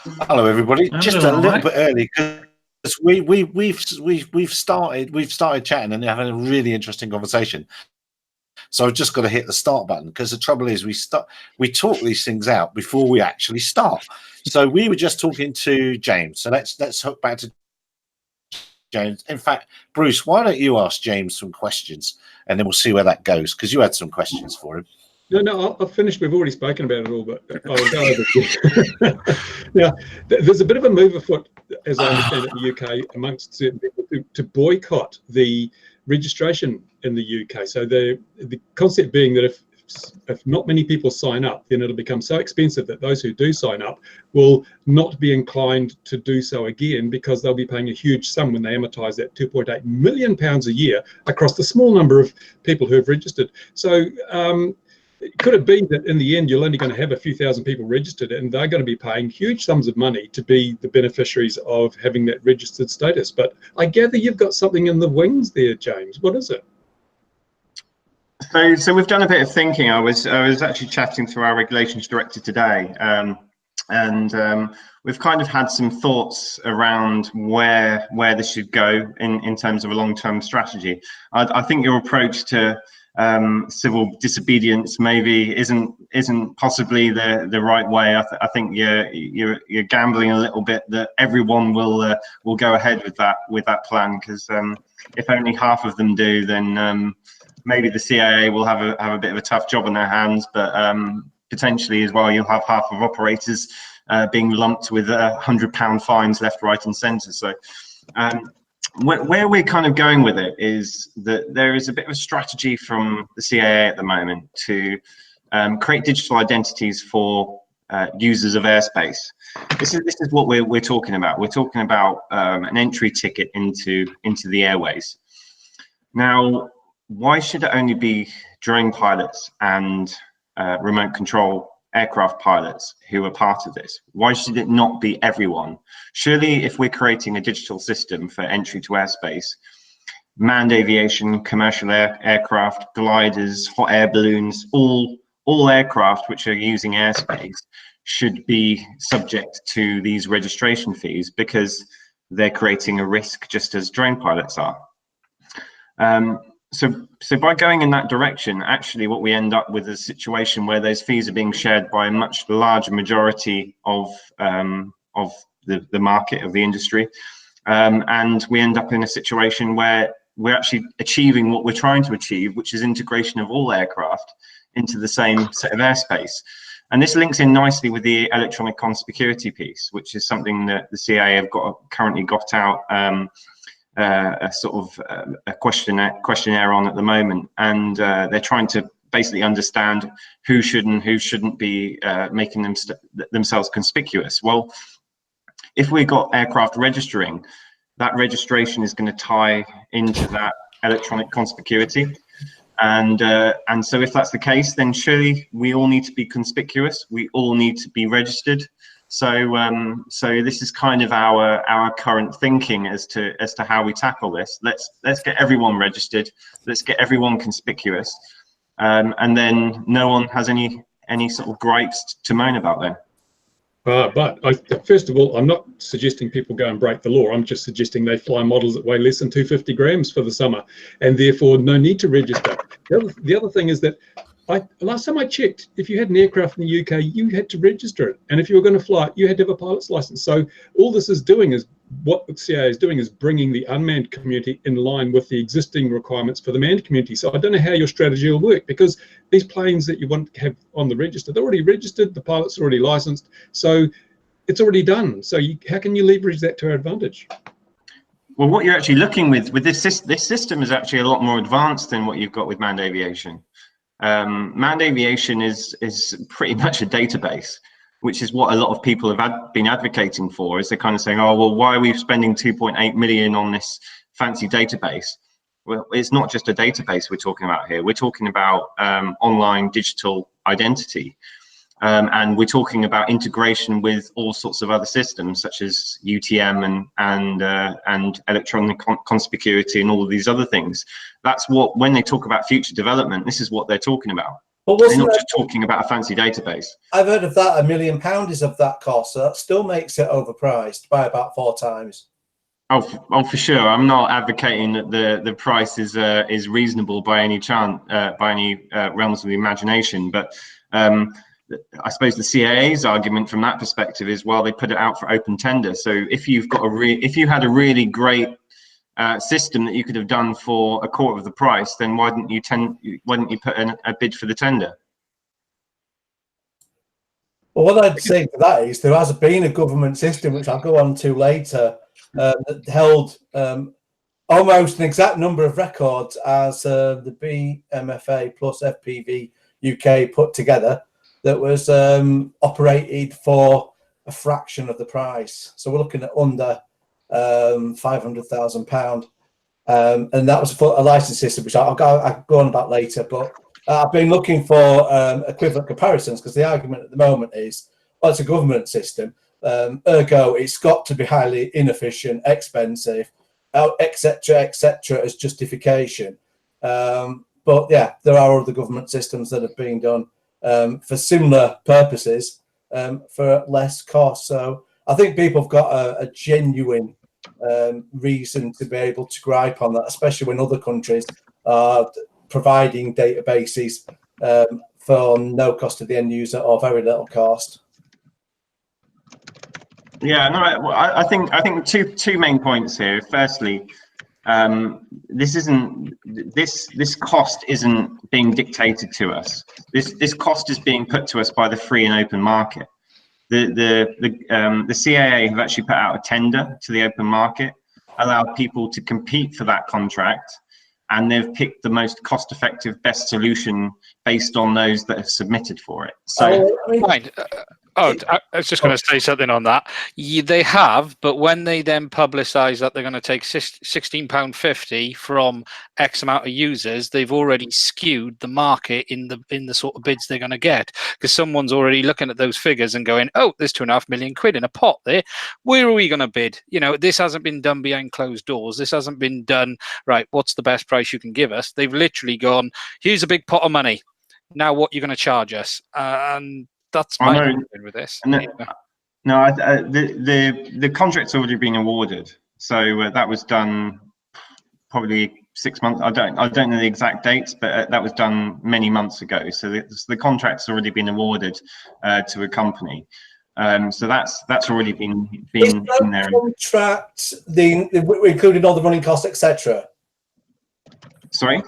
Hello, everybody. I'm Just doing a all little right. bit early because we've started chatting and having a really interesting conversation. So I've just got to hit the start button because the trouble is we talk these things out before we actually start. So we were just talking to James. So let's hook back to James. In fact, Bruce, why don't you ask James some questions and then we'll see where that goes because you had some questions for him. No, I've finished. We've already spoken about it all, but I'll go over it. Now, there's a bit of a move afoot, as I understand it, in the UK amongst certain people to boycott the registration in the UK. So the concept being that if not many people sign up, then it'll become so expensive that those who do sign up will not be inclined to do so again because they'll be paying a huge sum when they amortise that £2.8 million a year across the small number of people who have registered. So could it be that in the end you're only going to have a few thousand people registered and they're going to be paying huge sums of money to be the beneficiaries of having that registered status? But I gather you've got something in the wings there, James. What is it? So we've done a bit of thinking. I was actually chatting to our regulations director today, and we've kind of had some thoughts around where this should go in terms of a long-term strategy. I think your approach to civil disobedience maybe isn't possibly the right way. I think you're gambling a little bit that everyone will go ahead with that plan, because if only half of them do, then maybe the CIA will have a bit of a tough job on their hands, but potentially as well you'll have half of operators being lumped with £100 fines left, right, and centre. So. Where we're kind of going with it is that there is a bit of a strategy from the CIA at the moment to create digital identities for users of airspace. This is what we're talking about. We're talking about an entry ticket into the airways. Now, why should it only be drone pilots and remote control aircraft pilots who are part of this? Why should it not be everyone? Surely if we're creating a digital system for entry to airspace, manned aviation, commercial aircraft, gliders, hot air balloons, all aircraft which are using airspace should be subject to these registration fees because they're creating a risk just as drone pilots are. So by going in that direction, actually what we end up with is a situation where those fees are being shared by a much larger majority of the market, of the industry. And we end up in a situation where we're actually achieving what we're trying to achieve, which is integration of all aircraft into the same set of airspace. And this links in nicely with the electronic conspicuity piece, which is something that the CIA have currently got out a sort of a questionnaire on at the moment, and they're trying to basically understand who should and who shouldn't be making themselves conspicuous. Well, if we got aircraft registering, that registration is going to tie into that electronic conspicuity, and so if that's the case, then surely we all need to be conspicuous. We all need to be registered. So this is kind of our current thinking as to how we tackle this. Let's get everyone registered. Let's get everyone conspicuous, and then no one has any sort of gripes to moan about then. But first of all, I'm not suggesting people go and break the law. I'm just suggesting they fly models that weigh less than 250 grams for the summer, and therefore no need to register. The other thing is that last time I checked, if you had an aircraft in the UK, you had to register it. And if you were going to fly it, you had to have a pilot's license. So all this is doing is, what the CIA is doing is bringing the unmanned community in line with the existing requirements for the manned community. So I don't know how your strategy will work, because these planes that you want to have on the register, they're already registered, the pilot's already licensed, so it's already done. So how can you leverage that to our advantage? Well, what you're actually looking with this system is actually a lot more advanced than what you've got with manned aviation. Manned aviation is pretty much a database, which is what a lot of people have been advocating for. Is they're kind of saying, oh well, why are we spending 2.8 million on this fancy database? Well, it's not just a database we're talking about here. We're talking about online digital identity, and we're talking about integration with all sorts of other systems such as UTM and electronic conspicuity and all of these other things. That's what, when they talk about future development, this is what they're talking about. But They're wasn't not there, just talking about a fancy database. I've heard of that, £1 million is of that cost, so that still makes it overpriced by about 4 times. Oh, for sure. I'm not advocating that the price is reasonable by any chance, by any realms of the imagination. But I suppose the CAA's argument from that perspective is, well, they put it out for open tender. So if you've got if you had a really great system that you could have done for a quarter of the price, then why didn't you put in a bid for the tender? Well, what I'd say to that is there has been a government system, which I'll go on to later, that held almost an exact number of records as the BMFA plus FPV UK put together, that was operated for a fraction of the price. So we're looking at under £500,000. And that was for a license system, which I'll go on about later. But I've been looking for equivalent comparisons, because the argument at the moment is, well, it's a government system, ergo it's got to be highly inefficient, expensive, etc., as justification. But yeah, there are other government systems that have been done for similar purposes for less cost. So I think people have got a genuine reason to be able to gripe on that, especially when other countries are providing databases for no cost to the end user or very little cost. Yeah, no, I think two main points here. Firstly, this cost isn't being dictated to us. This cost is being put to us by the free and open market. The CAA have actually put out a tender to the open market, allowed people to compete for that contract, and they've picked the most cost-effective, best solution based on those that have submitted for it. So, I was just going to say something on that. They have, but when they then publicise that they're going to take £16.50 from X amount of users, they've already skewed the market in the sort of bids they're going to get, because someone's already looking at those figures and going, oh, there's £2.5 million in a pot there. Where are we going to bid? You know, this hasn't been done behind closed doors. This hasn't been done, right, what's the best price you can give us? They've literally gone, here's a big pot of money. Now what you're going to charge us? And that's my opinion with this. No, the contract's already been awarded, so that was done probably 6 months. I don't know the exact dates, but that was done many months ago. So the contract's already been awarded to a company. So that's already been in there. Contract, including all the running costs, etc. Sorry.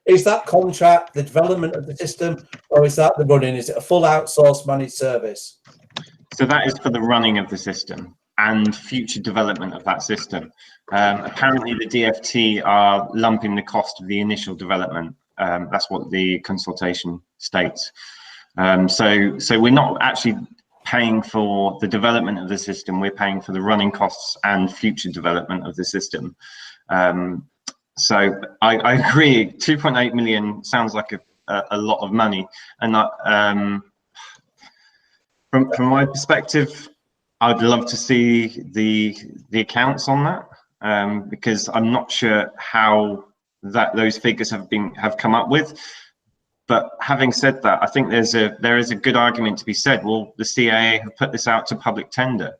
Is that contract the development of the system, or is that the running? Is it a full outsourced managed service? So that is for the running of the system and future development of that system. Apparently the DFT are lumping the cost of the initial development. That's what the consultation states. So we're not actually paying for the development of the system, we're paying for the running costs and future development of the system. So I agree, 2.8 million sounds like a lot of money, and from my perspective, I'd love to see the accounts on that, because I'm not sure how those figures have come up with. But having said that, I think there is a good argument to be said. Well, the CAA have put this out to public tender.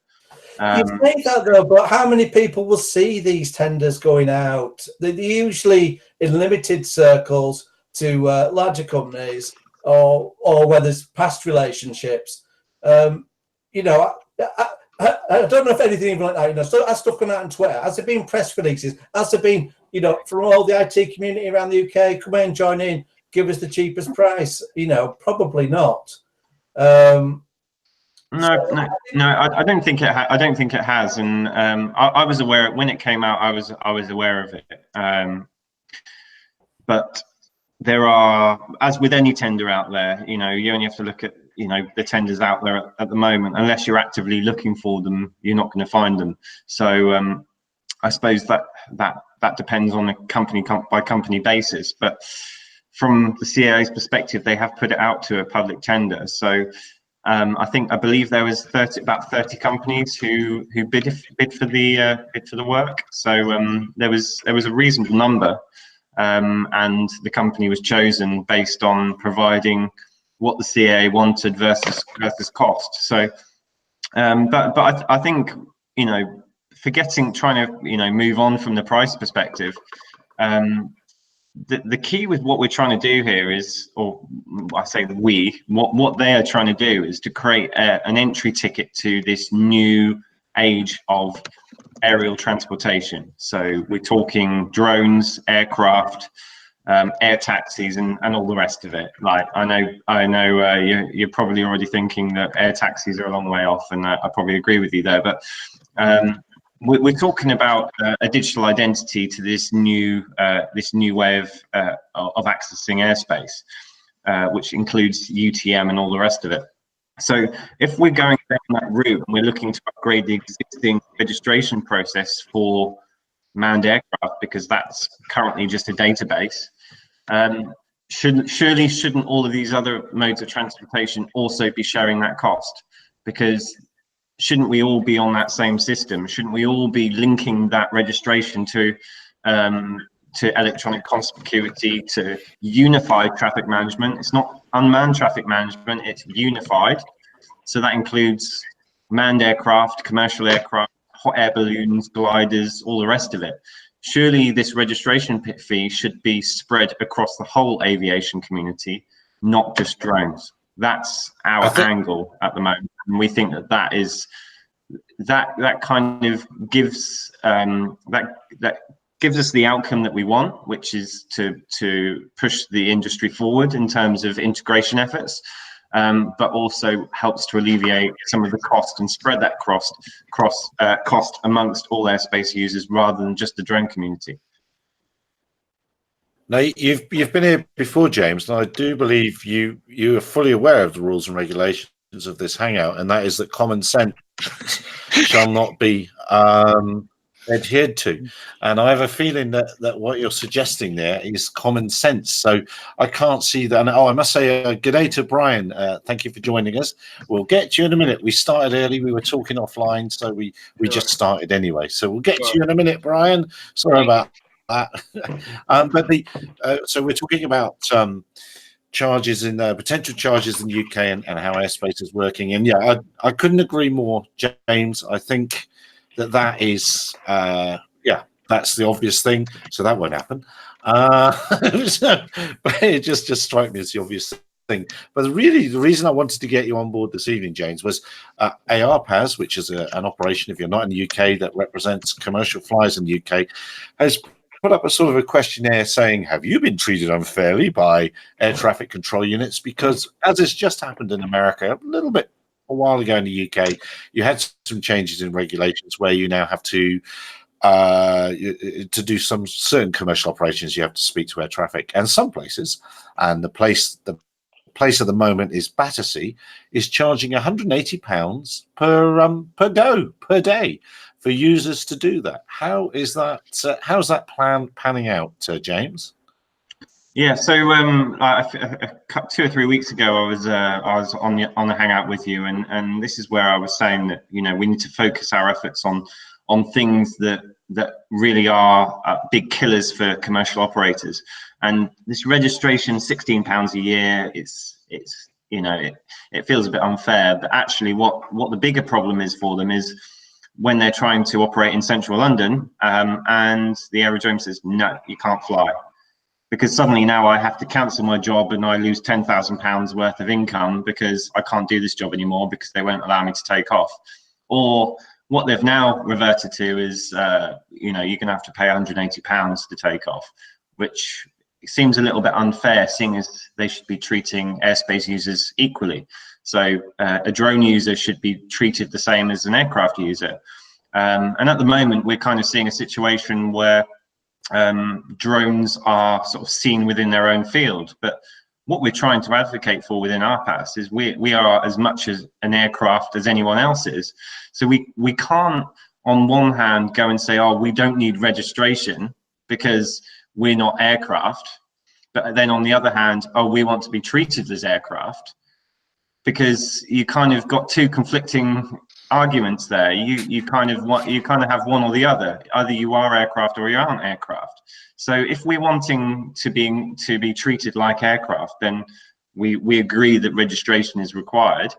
You say that though, but how many people will see these tenders going out? They're usually in limited circles to larger companies, or where there's past relationships. You know, I don't know if anything even like that. You know, so has stuff gone out on Twitter? Has there been press releases? Has there been, you know, from all the IT community around the UK, come in, join in, give us the cheapest price? You know, probably not. No, I don't think it. I don't think it has, and I was aware when it came out. I was aware of it, but there are, as with any tender out there, you know, you only have to look at, you know, the tenders out there at the moment. Unless you're actively looking for them, you're not going to find them. So I suppose that depends on a company by company basis. But from the CAA's perspective, they have put it out to a public tender. So. I believe there was about 30 companies who bid for the work. So there was a reasonable number, and the company was chosen based on providing what the CAA wanted versus cost. So, but I think, you know, trying to move on from the price perspective. The key with what we're trying to do here is, or I say what they are trying to do is to create an entry ticket to this new age of aerial transportation. So we're talking drones, aircraft, air taxis, and all the rest of it. Like I know you're probably already thinking that air taxis are a long way off, and I probably agree with you there. But we're talking about a digital identity to this new way of accessing airspace, which includes UTM and all the rest of it. So if we're going down that route and we're looking to upgrade the existing registration process for manned aircraft, because that's currently just a database, shouldn't all of these other modes of transportation also be sharing that cost? Because shouldn't we all be on that same system? Shouldn't we all be linking that registration to electronic conspicuity, to unified traffic management? It's not unmanned traffic management, it's unified. So that includes manned aircraft, commercial aircraft, hot air balloons, gliders, all the rest of it. Surely this registration fee should be spread across the whole aviation community, not just drones. That's our angle at the moment, and we think that that kind of gives that gives us the outcome that we want, which is to push the industry forward in terms of integration efforts, but also helps to alleviate some of the cost and spread that cost amongst all airspace users rather than just the drone community. Now, you've been here before, James, and I do believe you are fully aware of the rules and regulations of this hangout, and that is that common sense shall not be adhered to. And I have a feeling that what you're suggesting there is common sense. So I can't see that. And I must say good day to Brian. Thank you for joining us. We'll get to you in a minute. We started early. We were talking offline, so we just started anyway. So we'll get to you in a minute, Brian. Sorry about that. So we're talking about charges in potential charges in the UK and how airspace is working. And yeah, I couldn't agree more, James. I think that is that's the obvious thing. So that won't happen. But it just struck me as the obvious thing. But really, the reason I wanted to get you on board this evening, James, was ARPAS, which is an operation, if you're not in the UK, that represents commercial flyers in the UK, has put up a sort of a questionnaire saying, have you been treated unfairly by air traffic control units? Because as has just happened in America a while ago in the UK, you had some changes in regulations where you now have to do some certain commercial operations. You have to speak to air traffic, and some places, and the place at the moment is Battersea, is charging £180 per day for users to do that. How is that? How's that plan panning out, James? Yeah, so 2 or 3 weeks ago, I was on the hangout with you, and this is where I was saying that we need to focus our efforts on things that really are big killers for commercial operators. And this registration, £16 a year, it feels a bit unfair. But actually, what the bigger problem is for them is when they're trying to operate in central London, and the Aerodrome says, no, you can't fly. Because suddenly now I have to cancel my job and I lose £10,000 worth of income because I can't do this job anymore because they won't allow me to take off. Or what they've now reverted to is, you're going to have to pay £180 to take off, which seems a little bit unfair, seeing as they should be treating airspace users equally. So a drone user should be treated the same as an aircraft user. And at the moment, we're kind of seeing a situation where drones are sort of seen within their own field. But what we're trying to advocate for within ARPAS is we are as much as an aircraft as anyone else is. So we can't, on one hand, go and say, oh, we don't need registration because we're not aircraft. But then on the other hand, oh, we want to be treated as aircraft, because you kind of got two conflicting arguments there. You kind of have one or the other. Either you are aircraft or you aren't aircraft. So if we're wanting to be treated like aircraft, then we agree that registration is required.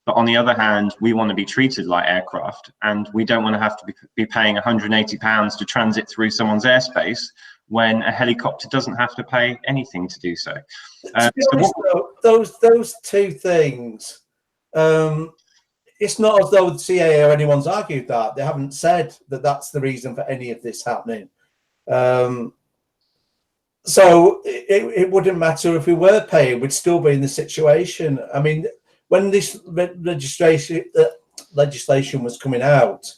But on the other hand, we want to be treated like aircraft, and we don't want to have to be paying £180 to transit through someone's airspace when a helicopter doesn't have to pay anything to do so. To be honest, those two things, it's not as though the CAA or anyone's argued that. They haven't said that that's the reason for any of this happening. So it wouldn't matter if we were paying, we'd still be in the situation. I mean, when this legislation was coming out,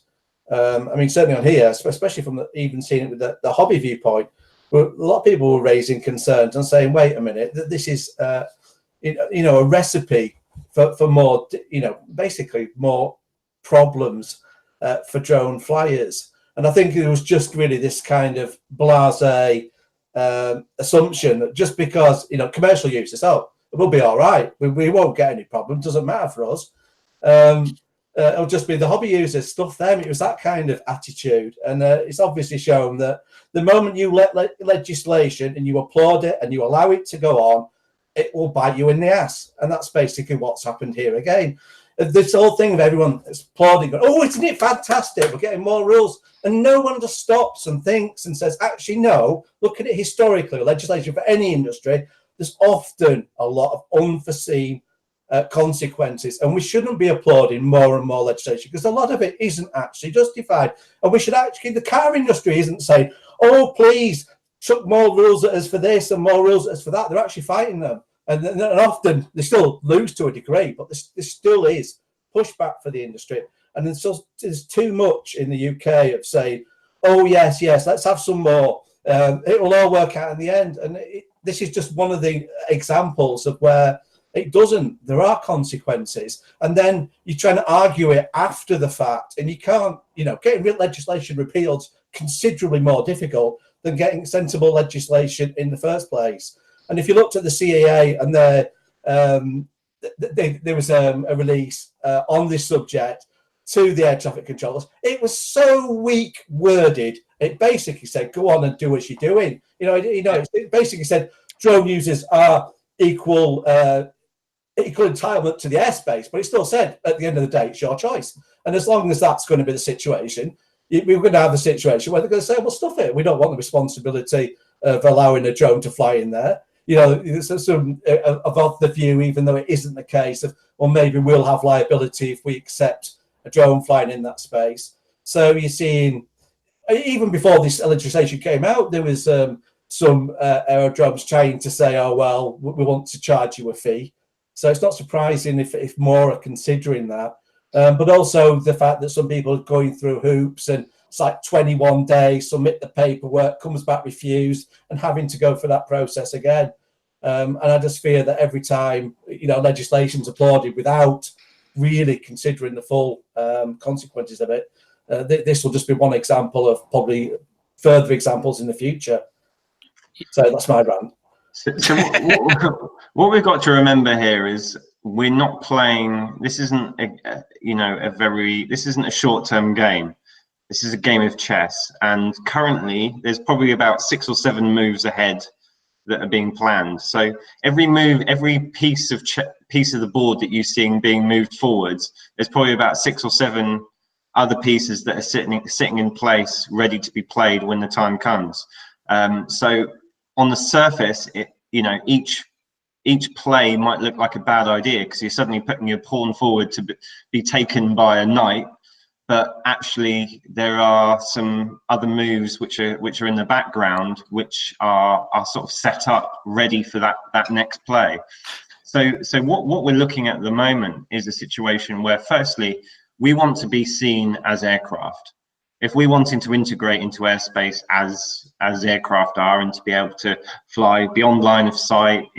I mean, certainly on here, especially from even seeing it with the hobby viewpoint, a lot of people were raising concerns and saying, wait a minute, this is, you know, a recipe for more, you know, basically more problems for drone flyers. And I think it was just really this kind of blasé assumption that just because, you know, commercial users, oh, we'll be all right, we won't get any problem, doesn't matter for us. It'll just be the hobby users, stuff them. It was that kind of attitude. And it's obviously shown that the moment you let legislation and you applaud it and you allow it to go on, it will bite you in the ass. And that's basically what's happened here again. This whole thing of everyone applauding, oh, isn't it fantastic? We're getting more rules. And no one just stops and thinks and says, actually, no, look at it historically, legislation for any industry, there's often a lot of unforeseen consequences, and we shouldn't be applauding more and more legislation because a lot of it isn't actually justified. And we should actually, the car industry isn't saying, oh, please, chuck more rules at us for this and more rules at us for that. They're actually fighting them. And often they still lose to a degree, but there still is pushback for the industry. And there's too much in the UK of saying, oh, yes, let's have some more. It will all work out in the end. And this is just one of the examples of where it doesn't. There are consequences. And then you're trying to argue it after the fact. And you can't, you know, getting legislation repealed is considerably more difficult than getting sensible legislation in the first place. And if you looked at the CAA and there was a release on this subject to the air traffic controllers, it was so weak worded. It basically said, go on and do as you're doing. It basically said drone users are equal entitlement to the airspace, but it still said at the end of the day, it's your choice. And as long as that's going to be the situation, we're going to have the situation where they're going to say, well, stuff it. We don't want the responsibility of allowing a drone to fly in there. You know, there's some of the view, even though it isn't the case, of, well, maybe we'll have liability if we accept a drone flying in that space. So you're seeing, even before this legislation came out, there was some aerodromes trying to say, oh, well, we want to charge you a fee. So it's not surprising if more are considering that. But also the fact that some people are going through hoops and it's like 21 days, submit the paperwork, comes back refused, and having to go through that process again. And I just fear that every time, legislation's applauded without really considering the full consequences of it, this will just be one example of probably further examples in the future. So that's my rant. So what we've got to remember here is we're not playing. This isn't this isn't a short-term game. This is a game of chess, and currently there's probably about 6 or 7 moves ahead that are being planned. So every move, every piece of the board that you're seeing being moved forwards, there's probably about 6 or 7 other pieces that are sitting in place, ready to be played when the time comes. So on the surface, each play might look like a bad idea because you're suddenly putting your pawn forward to be taken by a knight. But actually, there are some other moves which are in the background, which are sort of set up, ready for that next play. So what we're looking at the moment is a situation where, firstly, we want to be seen as aircraft. If we're wanting to integrate into airspace as aircraft are, and to be able to fly beyond line of sight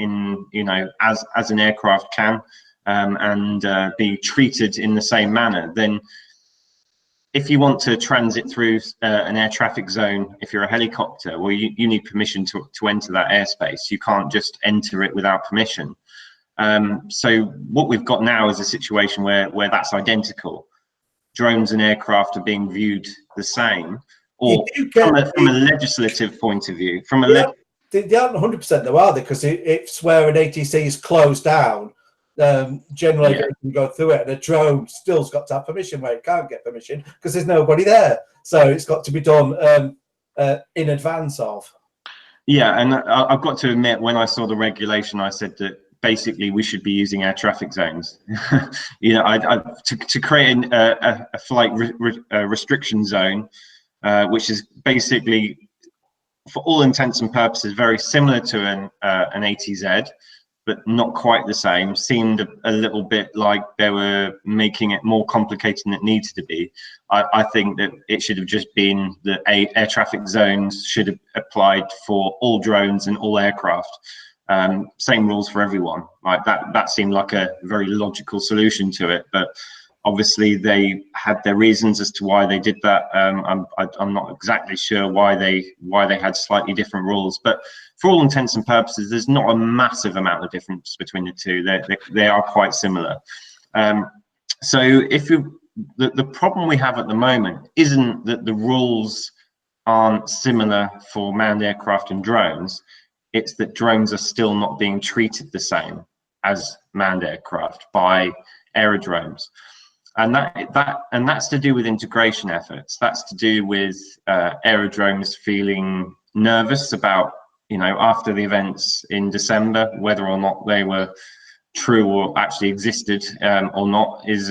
as an aircraft can, and be treated in the same manner, then if you want to transit through an air traffic zone, if you're a helicopter, well, you need permission to enter that airspace. You can't just enter it without permission. So what we've got now is a situation where that's identical. Drones and aircraft are being viewed the same, or from a legislative point of view, they aren't 100% though, are they? Because it's where an ATC is closed down, generally they can go through it, and a drone still's got to have permission where it can't get permission because there's nobody there. So it's got to be done in advance of. Yeah, and I've got to admit, when I saw the regulation, I said that basically we should be using air traffic zones. You know, to create a flight restriction zone, which is basically, for all intents and purposes, very similar to an ATZ, but not quite the same, seemed a little bit like they were making it more complicated than it needed to be. I think that it should have just been that air traffic zones should have applied for all drones and all aircraft. Same rules for everyone. Like that seemed like a very logical solution to it, but obviously they had their reasons as to why they did that. I'm not exactly sure why they had slightly different rules, but for all intents and purposes, there's not a massive amount of difference between the two. They are quite similar. So if the problem we have at the moment isn't that the rules aren't similar for manned aircraft and drones, it's that drones are still not being treated the same as manned aircraft by aerodromes. And that's to do with integration efforts. That's to do with aerodromes feeling nervous about, you know, after the events in December, whether or not they were true or actually existed or not is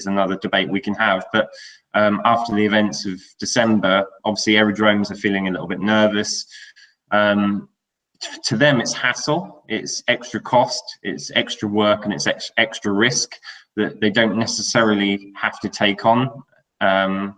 another debate we can have. But after the events of December, obviously aerodromes are feeling a little bit nervous. To them, it's hassle, it's extra cost, it's extra work, and it's extra risk that they don't necessarily have to take on. And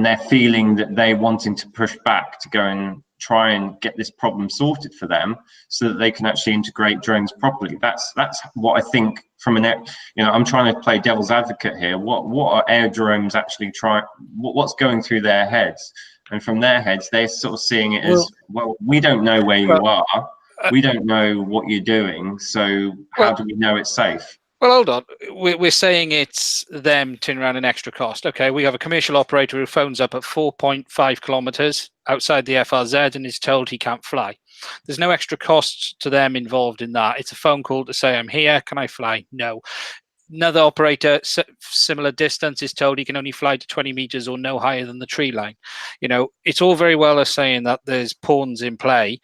they're feeling that they're wanting to push back to go and try and get this problem sorted for them so that they can actually integrate drones properly. That's what I think from I'm trying to play devil's advocate here. What are aerodromes actually what's going through their heads? And from their heads, they're sort of seeing it as, well, we don't know where you are. We don't know what you're doing. So how do we know it's safe? Well, hold on. We're saying it's them turning around an extra cost. Okay, we have a commercial operator who phones up at 4.5 kilometers outside the FRZ and is told he can't fly. There's no extra cost to them involved in that. It's a phone call to say, I'm here, can I fly? No. Another operator, similar distance, is told he can only fly to 20 meters or no higher than the tree line. You know, it's all very well as saying that there's pawns in play.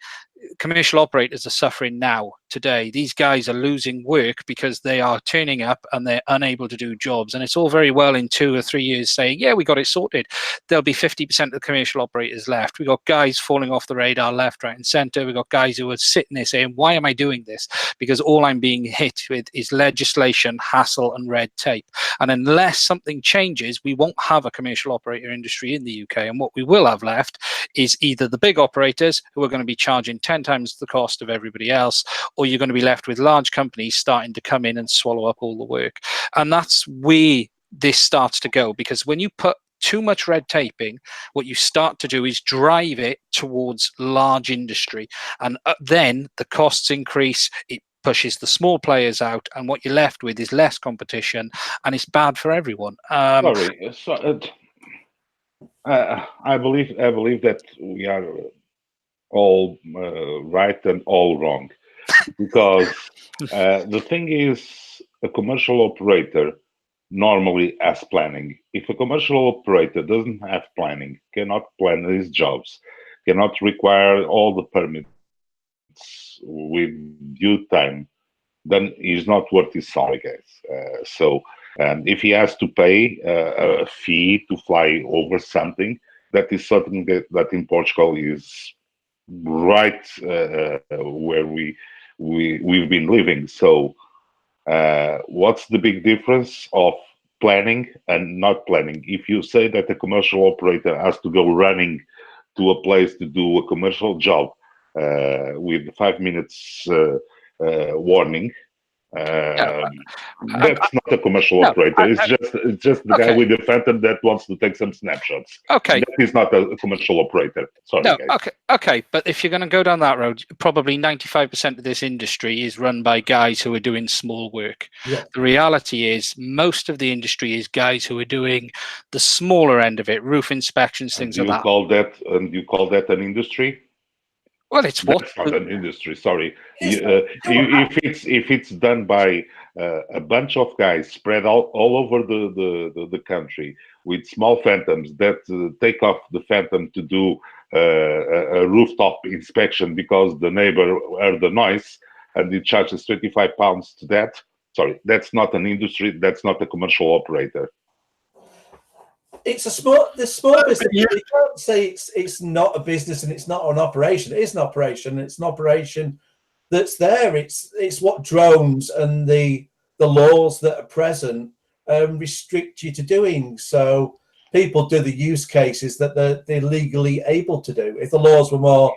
Commercial operators are suffering now, today. These guys are losing work because they are turning up and they're unable to do jobs. And it's all very well in 2 or 3 years saying, yeah, we got it sorted. There'll be 50% of the commercial operators left. We got guys falling off the radar left, right, and center. We got guys who are sitting there saying, why am I doing this? Because all I'm being hit with is legislation, hassle, and red tape. And unless something changes, we won't have a commercial operator industry in the UK. And what we will have left is either the big operators who are going to be charging 10 times the cost of everybody else, or you're going to be left with large companies starting to come in and swallow up all the work. And that's where this starts to go, because when you put too much red taping, what you start to do is drive it towards large industry. And then the costs increase, it pushes the small players out, and what you're left with is less competition, and it's bad for everyone. I believe that we are all right and all wrong, because the thing is, a commercial operator normally has planning. If a commercial operator doesn't have planning, cannot plan his jobs, cannot require all the permits with due time, then he's not worth his salt, I guess. So if he has to pay a fee to fly over something, that is something that in Portugal is right where we've been living. So what's the big difference of planning and not planning? If you say that a commercial operator has to go running to a place to do a commercial job with 5 minutes warning, that's not a commercial operator. It's just the guy with the phantom that wants to take some snapshots. Okay, that is not a commercial operator. Sorry, no, guys. okay. But if you're going to go down that road, probably 95% of this industry is run by guys who are doing small work. Yeah. The reality is, most of the industry is guys who are doing the smaller end of it, roof inspections, things like that. You call that an industry? Well, it's what That's not an industry. Sorry, if it's done by a bunch of guys spread all over the country with small phantoms that take off the phantom to do a rooftop inspection because the neighbor heard the noise and it charges £25 to that. Sorry, that's not an industry. That's not a commercial operator. It's a small business. You can't say it's not a business and it's not an operation. It is an operation. It's an operation that's there. It's what drones and the laws that are present restrict you to doing. So people do the use cases that they're legally able to do. If the laws were more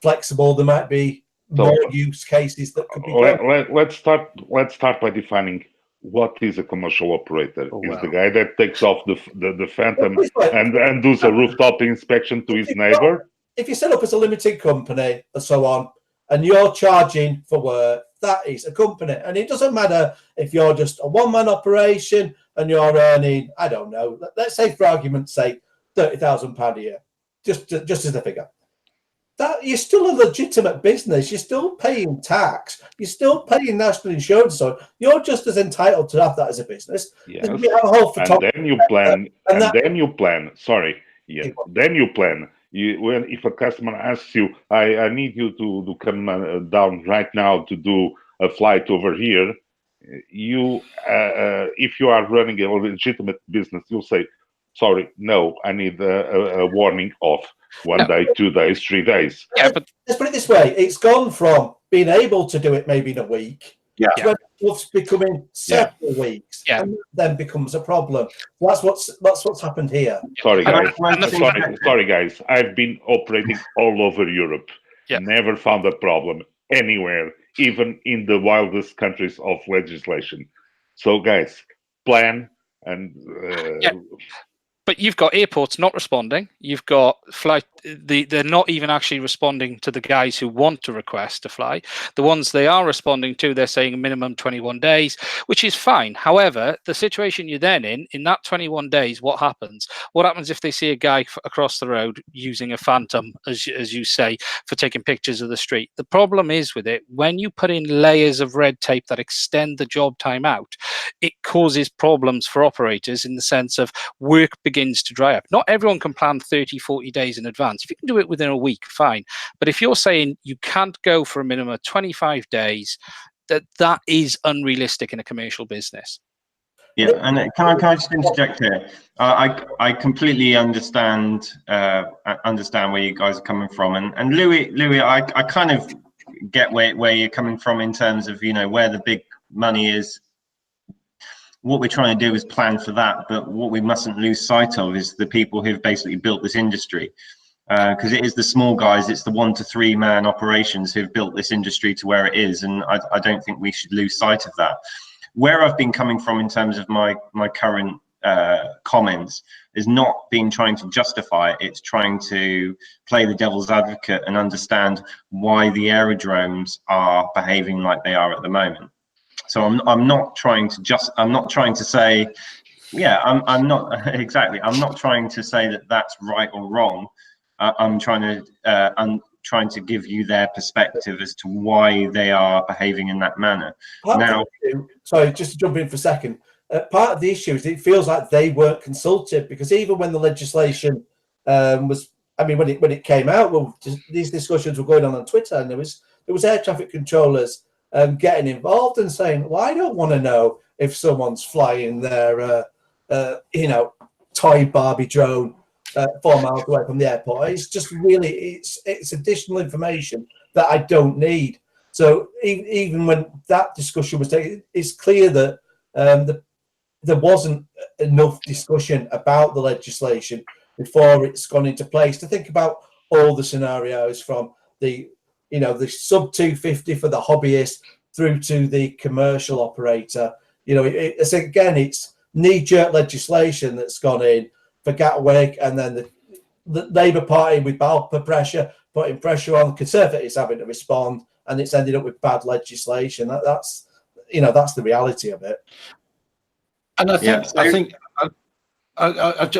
flexible, there might be more use cases that could be done. Let's start by defining what is a commercial operator. Is the guy that takes off the phantom and does a rooftop inspection to his neighbor? If you set up as a limited company and so on, and you're charging for work, that is a company. And it doesn't matter if you're just a one-man operation and you're earning, I don't know, let's say for argument's sake, £30,000 a year, just as a figure. That you're still a legitimate business. You're still paying tax. You're still paying national insurance. So you're just as entitled to have that as a business. Yes. You have a whole then you plan. Then you plan. Sorry. Yeah. Then you plan. If a customer asks you, I need you to come down right now to do a flight over here. If you are running a legitimate business, you'll say, sorry, no, I need a warning off. 1 day, 2 days, 3 days. Yeah, but let's put it this way: it's gone from being able to do it maybe in a week, to it's becoming several weeks, and then becomes a problem. That's what's happened here. Sorry, guys. Sorry, guys. I've been operating all over Europe. Never found a problem anywhere, even in the wildest countries of legislation. So, guys, plan and. But you've got airports not responding. You've got they're not even actually responding to the guys who want to request to fly. The ones they are responding to, they're saying a minimum 21 days, which is fine. However, the situation you're then in that 21 days, what happens? What happens if they see a guy across the road using a phantom, as you say, for taking pictures of the street? The problem is with it, when you put in layers of red tape that extend the job time out, it causes problems for operators in the sense of work begins to dry up. Not everyone can plan 30, 40 days in advance. If you can do it within a week, fine. But if you're saying you can't go for a minimum of 25 days, that is unrealistic in a commercial business. Yeah, and can I just interject here? I completely understand where you guys are coming from, and Louis, I kind of get where you're coming from in terms of where the big money is. What we're trying to do is plan for that, but what we mustn't lose sight of is the people who've basically built this industry, because it is the small guys, it's the 1 to 3 man operations who've built this industry to where it is, and I don't think we should lose sight of that. Where I've been coming from in terms of my current comments is not being trying to justify it, it's trying to play the devil's advocate and understand why the aerodromes are behaving like they are at the moment. So I'm not trying to say, I'm not trying to say that that's right or wrong. I'm trying to give you their perspective as to why they are behaving in that manner. Sorry, just to jump in for a second. Part of the issue is it feels like they weren't consulted, because even when the legislation when it came out, these discussions were going on Twitter, and there was air traffic controllers getting involved and saying, well, I don't want to know if someone's flying their toy Barbie drone 4 miles away from the airport. It's just really it's additional information that I don't need. So even when that discussion was taken, it's clear that there wasn't enough discussion about the legislation before it's gone into place to think about all the scenarios, from the sub 250 for the hobbyist through to the commercial operator. It's knee-jerk legislation that's gone in for Gatwick, and then the Labour Party with ARPAS pressure putting pressure on the Conservatives having to respond, and it's ended up with bad legislation. That's the reality of it. And I think I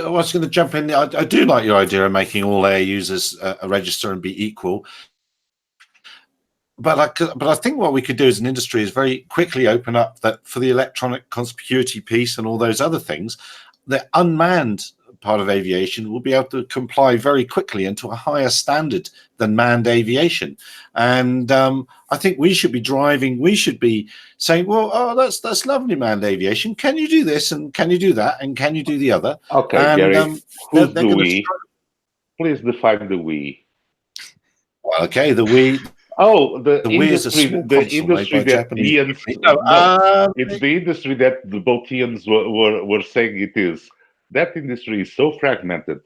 was going to jump in. I do like your idea of making all air users register and be equal. but I think what we could do as an industry is very quickly open up that for the electronic conspicuity piece and all those other things, the unmanned part of aviation will be able to comply very quickly and to a higher standard than manned aviation. And I think we should be saying, well, oh, that's lovely, manned aviation. Can you do this and can you do that and can you do the other? Okay, and, Gary, who's the we? Please define the we. Well, okay, the we. Oh, the we is a industry, small the console made industry by that Japanese. Ian's, it's the industry that the both Ians were saying it is. That industry is so fragmented,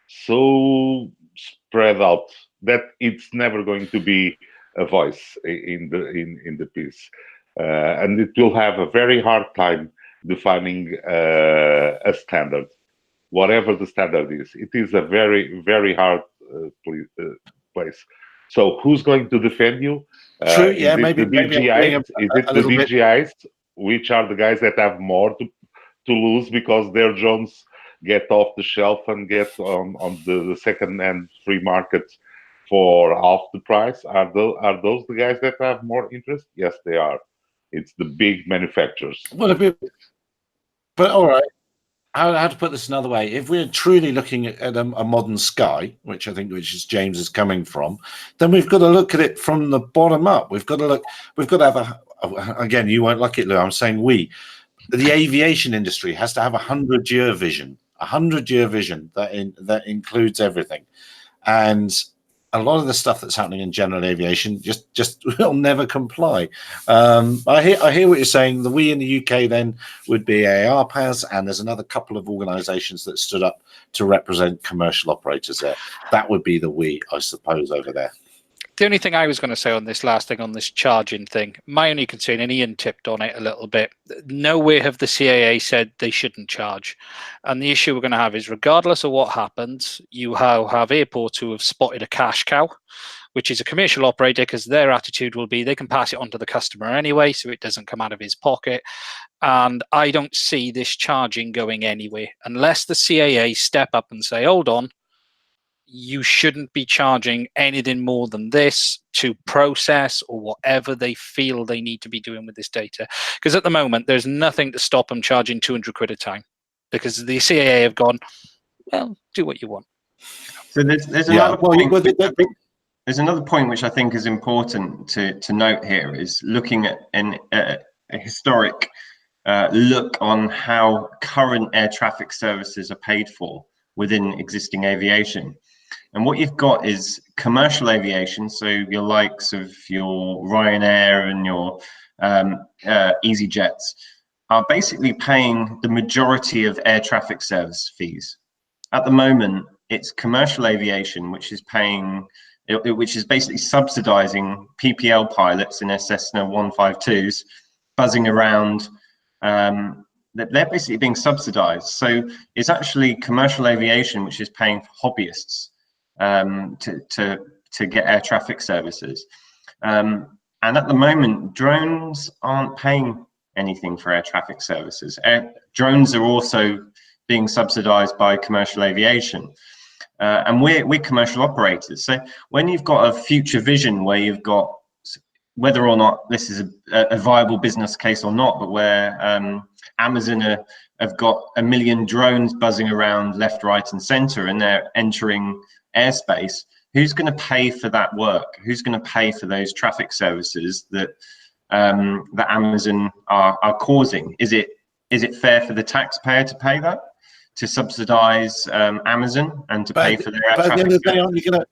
so spread out, that it's never going to be a voice in the piece, and it will have a very hard time defining a standard, whatever the standard is. It is a very, very hard place. So who's going to defend you? True, yeah, maybe the DJIs? Is it the DJIs, which are the guys that have more to lose because their drones get off the shelf and get on the second-hand free market for half the price? Are those the guys that have more interest? Yes, they are. It's the big manufacturers. Well, but all right. How to put this another way? If we're truly looking at a modern sky, which is James is coming from, then we've got to look at it from the bottom up. We've got to have again, you won't like it, Lou. I'm saying the aviation industry has to have 100-year vision, 100-year vision that includes everything. And a lot of the stuff that's happening in general aviation just will never comply. I hear what you're saying. The we in the UK then would be ARPAS, and there's another couple of organisations that stood up to represent commercial operators there. That would be the we, I suppose, over there. The only thing I was going to say on this last thing, on this charging thing, my only concern, and Ian tipped on it a little bit, nowhere have the CAA said they shouldn't charge. And the issue we're going to have is, regardless of what happens, you have airports who have spotted a cash cow, which is a commercial operator, because their attitude will be they can pass it on to the customer anyway, so it doesn't come out of his pocket. And I don't see this charging going anywhere unless the CAA step up and say, hold on, you shouldn't be charging anything more than this to process or whatever they feel they need to be doing with this data. Because at the moment, there's nothing to stop them charging 200 quid a time, because the CAA have gone, well, do what you want. So there's another point. There's another point which I think is important to note here, is looking at a historic look on how current air traffic services are paid for within existing aviation. And what you've got is commercial aviation, so your likes of your Ryanair and your EasyJets are basically paying the majority of air traffic service fees. At the moment, it's commercial aviation which is paying, which is basically subsidizing PPL pilots in Cessna 152s buzzing around. They're basically being subsidized. So it's actually commercial aviation which is paying for hobbyists to get air traffic services. And at the moment, drones aren't paying anything for air traffic services. Drones are also being subsidized by commercial aviation. And we're commercial operators. So when you've got a future vision where you've got, whether or not this is a viable business case or not, but where Amazon have got 1 million drones buzzing around left, right, and center, and they're entering airspace, who's going to pay for that work? Who's going to pay for those traffic services that that Amazon are causing? Is it fair for the taxpayer to pay that, to subsidize Amazon and to pay for their air traffic? At the end of the day, aren't you gonna,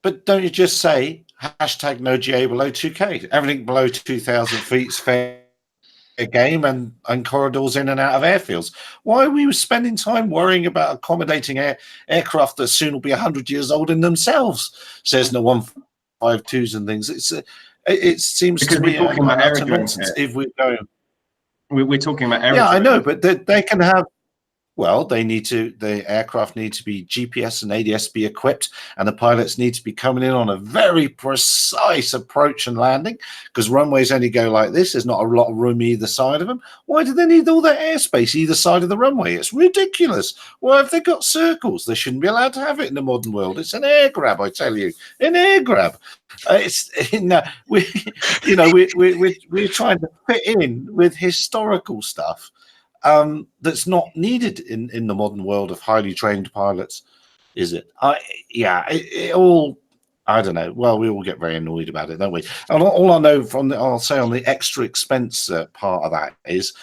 but don't you just say hashtag no GA below 2K? Everything below 2,000 feet is fair game, and corridors in and out of airfields. Why are we spending time worrying about accommodating aircraft that soon will be 100 years old in themselves? Says no 152s and things. It seems because to me we're talking about nonsense. If we're going, we're talking about Aerodrome. Yeah, I know, but they can have. Well, the aircraft need to be GPS and ADS-B equipped, and the pilots need to be coming in on a very precise approach and landing, because runways only go like this. There's not a lot of room either side of them. Why do they need all that airspace either side of the runway? It's ridiculous. Why have they got circles? They shouldn't be allowed to have it in the modern world. It's an air grab, I tell you, an air grab. We're trying to fit in with historical stuff that's not needed in the modern world of highly trained pilots, is it? It all, I don't know. Well, we all get very annoyed about it, don't we? And all I know I'll say on the extra expense part of that is,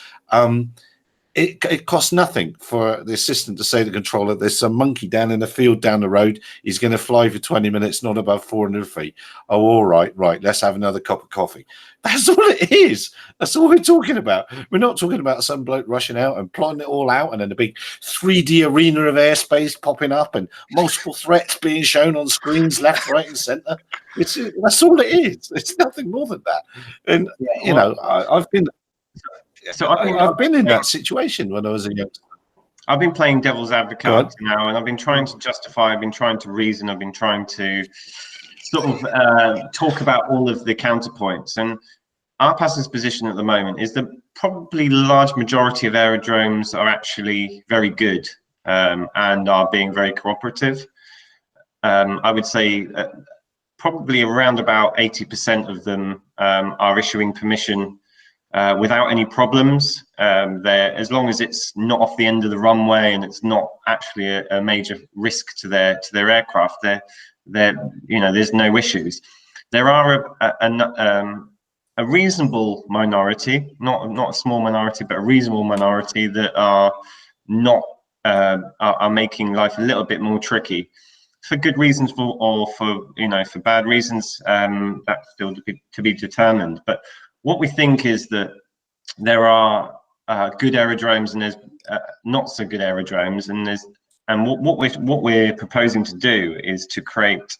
it costs nothing for the assistant to say to the controller, there's some monkey down in the field down the road. He's going to fly for 20 minutes, not above 400 feet. Oh, all right. Let's have another cup of coffee. That's all it is. That's all we're talking about. We're not talking about some bloke rushing out and plotting it all out and then a big 3D arena of airspace popping up and multiple threats being shown on screens left, right, and center. That's all it is. It's nothing more than that. And, I've been... So I've been in that situation when I was a youngster. I've been playing devil's advocate now, and I've been trying to justify, I've been trying to reason, I've been trying to sort of talk about all of the counterpoints. And ARPAS's position at the moment is that probably large majority of aerodromes are actually very good and are being very cooperative. I would say probably around about 80% of them are issuing permission without any problems. As long as it's not off the end of the runway and it's not actually a major risk to their aircraft, there's no issues. There are a reasonable minority, not a small minority, but a reasonable minority that are not are making life a little bit more tricky for good reasons or for bad reasons. That's still to be determined. But what we think is that there are good aerodromes and there's not so good aerodromes, and what we're proposing to do is to create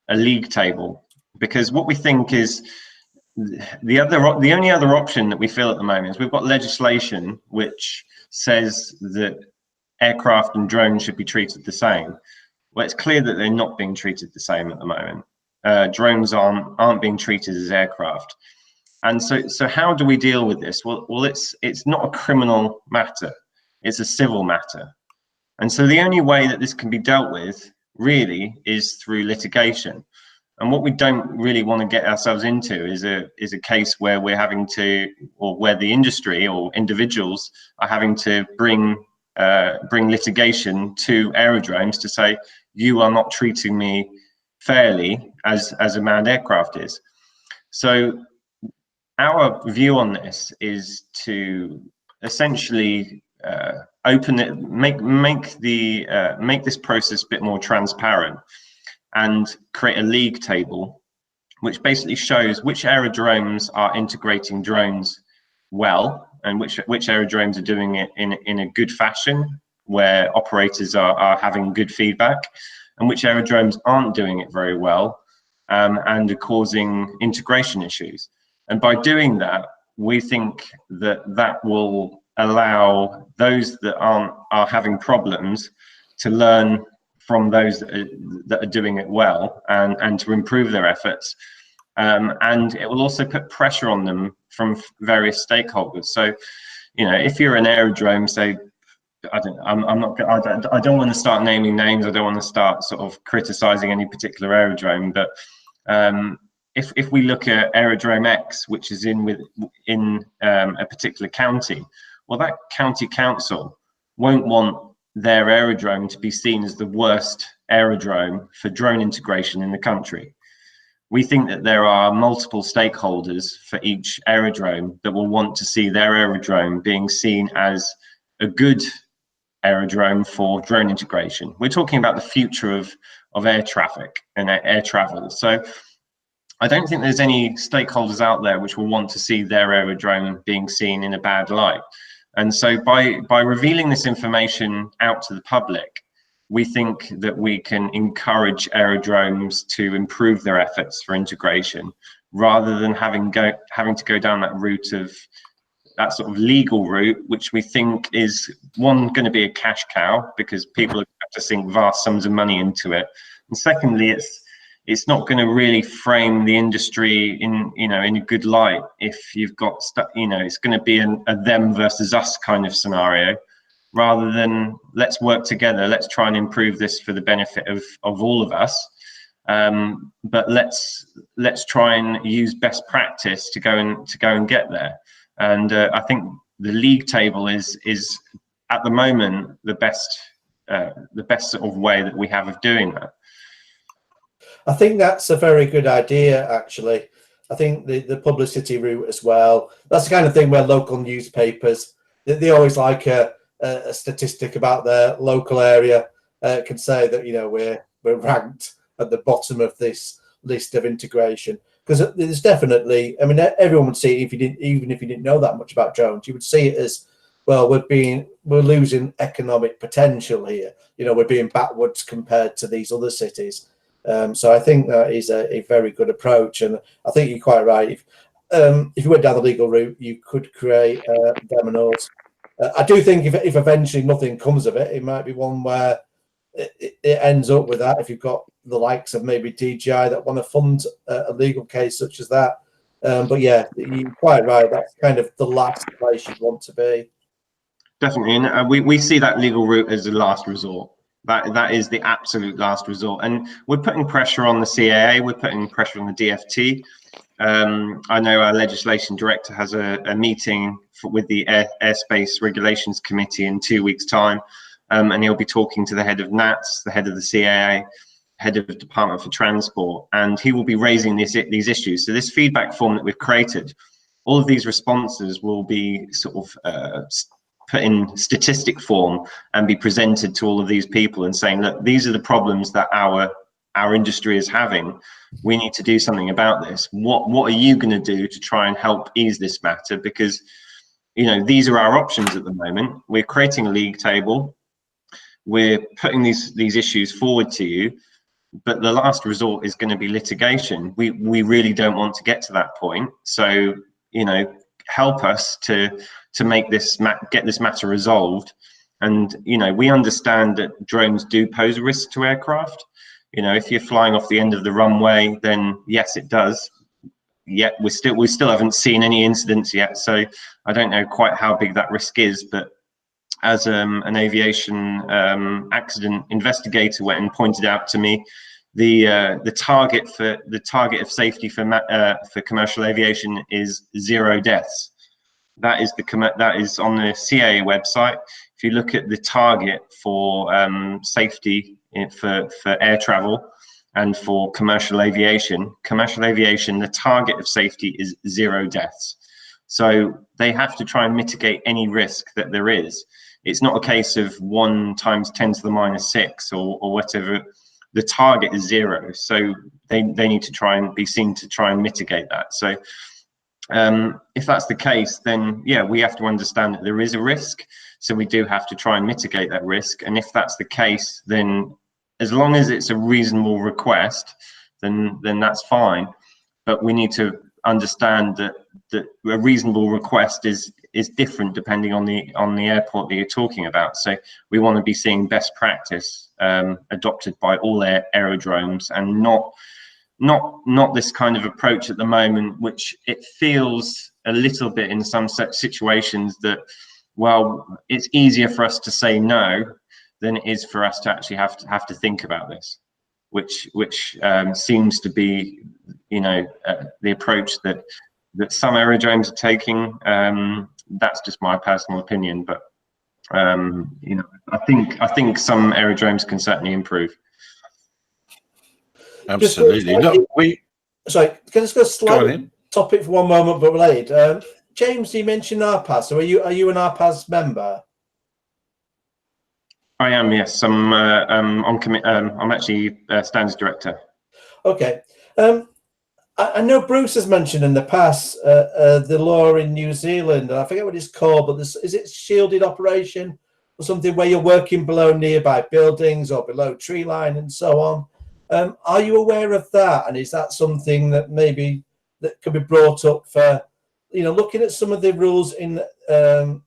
a league table, because what we think is the only other option that we feel at the moment is we've got legislation which says that aircraft and drones should be treated the same. Well, it's clear that they're not being treated the same at the moment. Drones aren't being treated as aircraft. And so how do we deal with this? Well, it's not a criminal matter, it's a civil matter. And so the only way that this can be dealt with really is through litigation. And what we don't really want to get ourselves into is a case where we're having to, or where the industry or individuals are having to bring litigation to aerodromes to say, you are not treating me fairly as a manned aircraft is. So our view on this is to essentially open it, make this process a bit more transparent, and create a league table, which basically shows which aerodromes are integrating drones well, and which aerodromes are doing it in a good fashion, where operators are having good feedback, and which aerodromes aren't doing it very well and are causing integration issues. And by doing that, we think that will allow those that are having problems to learn from those that are doing it well and to improve their efforts. And it will also put pressure on them from various stakeholders. So, if you're an aerodrome, say, I don't want to start naming names. I don't want to start sort of criticizing any particular aerodrome, but if we look at Aerodrome X, which is in a particular county, well, that county council won't want their aerodrome to be seen as the worst aerodrome for drone integration in the country. We think that there are multiple stakeholders for each aerodrome that will want to see their aerodrome being seen as a good aerodrome for drone integration. We're talking about the future of air traffic and air travel. So I don't think there's any stakeholders out there which will want to see their aerodrome being seen in a bad light. And so by revealing this information out to the public, we think that we can encourage aerodromes to improve their efforts for integration, rather than having to go down that route of that sort of legal route, which we think is one going to be a cash cow because people have to sink vast sums of money into it, and secondly, it's not going to really frame the industry in in a good light if you've got it's going to be a them versus us kind of scenario, rather than let's work together, let's try and improve this for the benefit of all of us. But let's try and use best practice to go and get there. And I think the league table is at the moment the best sort of way that we have of doing that. I think that's a very good idea, actually. I think the publicity route as well. That's the kind of thing where local newspapers, they always like a statistic about their local area. Can say that we're ranked at the bottom of this list of integration, because there's definitely, I mean, everyone would see it even if you didn't know that much about drones, you would see it as, well, we're losing economic potential here. We're being backwards compared to these other cities. So I think that is a very good approach, and I think you're quite right. If you went down the legal route, you could create dominoes. I do think if eventually nothing comes of it, it might be one where it ends up with that. If you've got the likes of maybe DJI that want to fund a legal case such as that, but yeah, you're quite right. That's kind of the last place you'd want to be. Definitely, and we see that legal route as the last resort. That is the absolute last resort, and we're putting pressure on the CAA. We're putting pressure on the DFT. I know our legislation director has a meeting with the Airspace Regulations Committee in 2 weeks' time, and he'll be talking to the head of NATS, the head of the CAA, head of the Department for Transport, and he will be raising these issues. So this feedback form that we've created, all of these responses will be sort of put in statistic form and be presented to all of these people and saying, look, these are the problems that our industry is having. We need to do something about this. What are you going to do to try and help ease this matter? Because these are our options at the moment. We're creating a league table. We're putting these issues forward to you, but the last resort is going to be litigation. We really don't want to get to that point. So help us to make get this matter resolved. And we understand that drones do pose a risk to aircraft. If you're flying off the end of the runway, then yes, it does. Yet we still haven't seen any incidents yet, so I don't know quite how big that risk is. But as an aviation accident investigator went and pointed out to me, the target of safety for commercial aviation is 0 deaths. That is on the CAA website. If you look at the target for safety for air travel and for commercial aviation, the target of safety is 0 deaths. So they have to try and mitigate any risk that there is. It's not a case of 1 × 10⁻⁶ or whatever. The target is 0. So they need to try and be seen to try and mitigate that. So if that's the case, then yeah, we have to understand that there is a risk. So we do have to try and mitigate that risk. And if that's the case, then as long as it's a reasonable request, then that's fine. But we need to understand that a reasonable request is different depending on the airport that you're talking about. So we want to be seeing best practice adopted by all aerodromes, and not this kind of approach at the moment, which it feels a little bit in some situations that, well, it's easier for us to say no than it is for us to actually have to think about this, which seems to be the approach that some aerodromes are taking. That's just my personal opinion, but I think some aerodromes can certainly improve. Absolutely. Look, sorry, can I just go slightly topic for one moment, but related. James, you mentioned ARPAS. So are you an ARPAS member? I am, yes. I'm actually standards director. Okay. I know Bruce has mentioned in the past the law in New Zealand, and I forget what it's called, but is it shielded operation or something where you're working below nearby buildings or below tree line and so on? Are you aware of that? And is that something that maybe that could be brought up for looking at some of the rules in the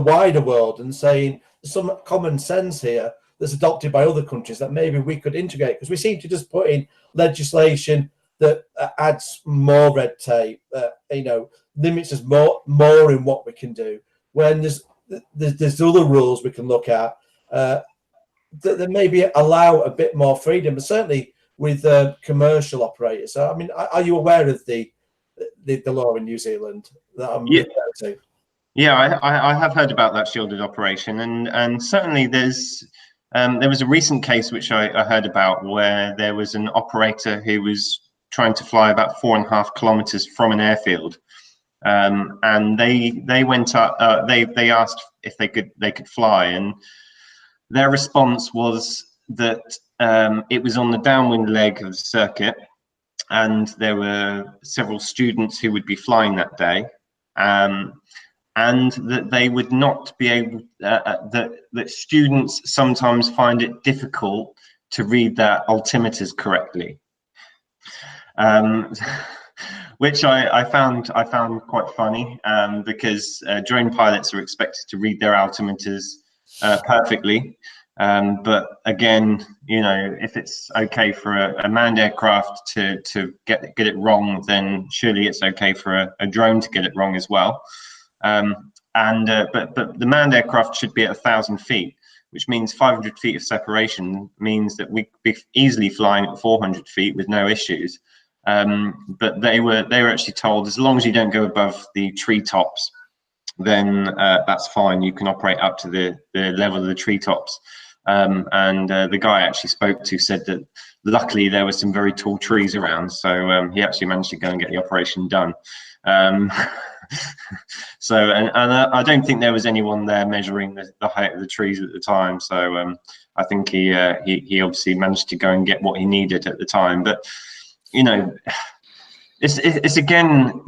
wider world and saying some common sense here that's adopted by other countries that maybe we could integrate, because we seem to just put in legislation that adds more red tape, limits us more in what we can do, when there's other rules we can look at that maybe allow a bit more freedom, but certainly with commercial operators. So, I mean, are you aware of the law in New Zealand that I'm referring to? Yeah, I have heard about that shielded operation, and certainly there was a recent case which I heard about where there was an operator who was trying to fly about 4.5 kilometers from an airfield, and they went up. They asked if they could fly, and their response was that it was on the downwind leg of the circuit, and there were several students who would be flying that day. And that they would not be able, that students sometimes find it difficult to read their altimeters correctly, which I found quite funny, because drone pilots are expected to read their altimeters perfectly. But again, if it's okay for a manned aircraft to get it wrong, then surely it's okay for a drone to get it wrong as well. But the manned aircraft should be at 1,000 feet, which means 500 feet of separation means that we'd be easily flying at 400 feet with no issues. But they were actually told, as long as you don't go above the treetops, then that's fine. You can operate up to the level of the treetops. The guy I actually spoke to said that luckily there were some very tall trees around, so he actually managed to go and get the operation done. So I don't think there was anyone there measuring the height of the trees at the time. So I think he obviously managed to go and get what he needed at the time. But it's again,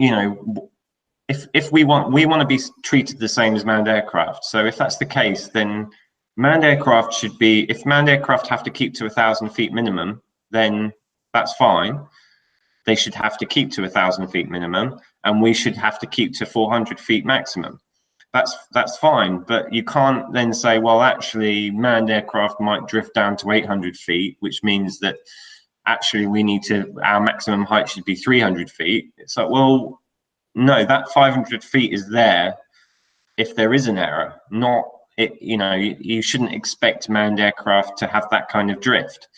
if we want to be treated the same as manned aircraft. So if that's the case, then manned aircraft should be, if manned aircraft have to keep to 1,000 feet minimum, then that's fine. They should have to keep to 1,000 feet minimum, and we should have to keep to 400 feet maximum. That's fine, but you can't then say, well, actually manned aircraft might drift down to 800 feet, which means that actually our maximum height should be 300 feet. It's like, well, no, that 500 feet is there if there is an error, not it. You shouldn't expect manned aircraft to have that kind of drift.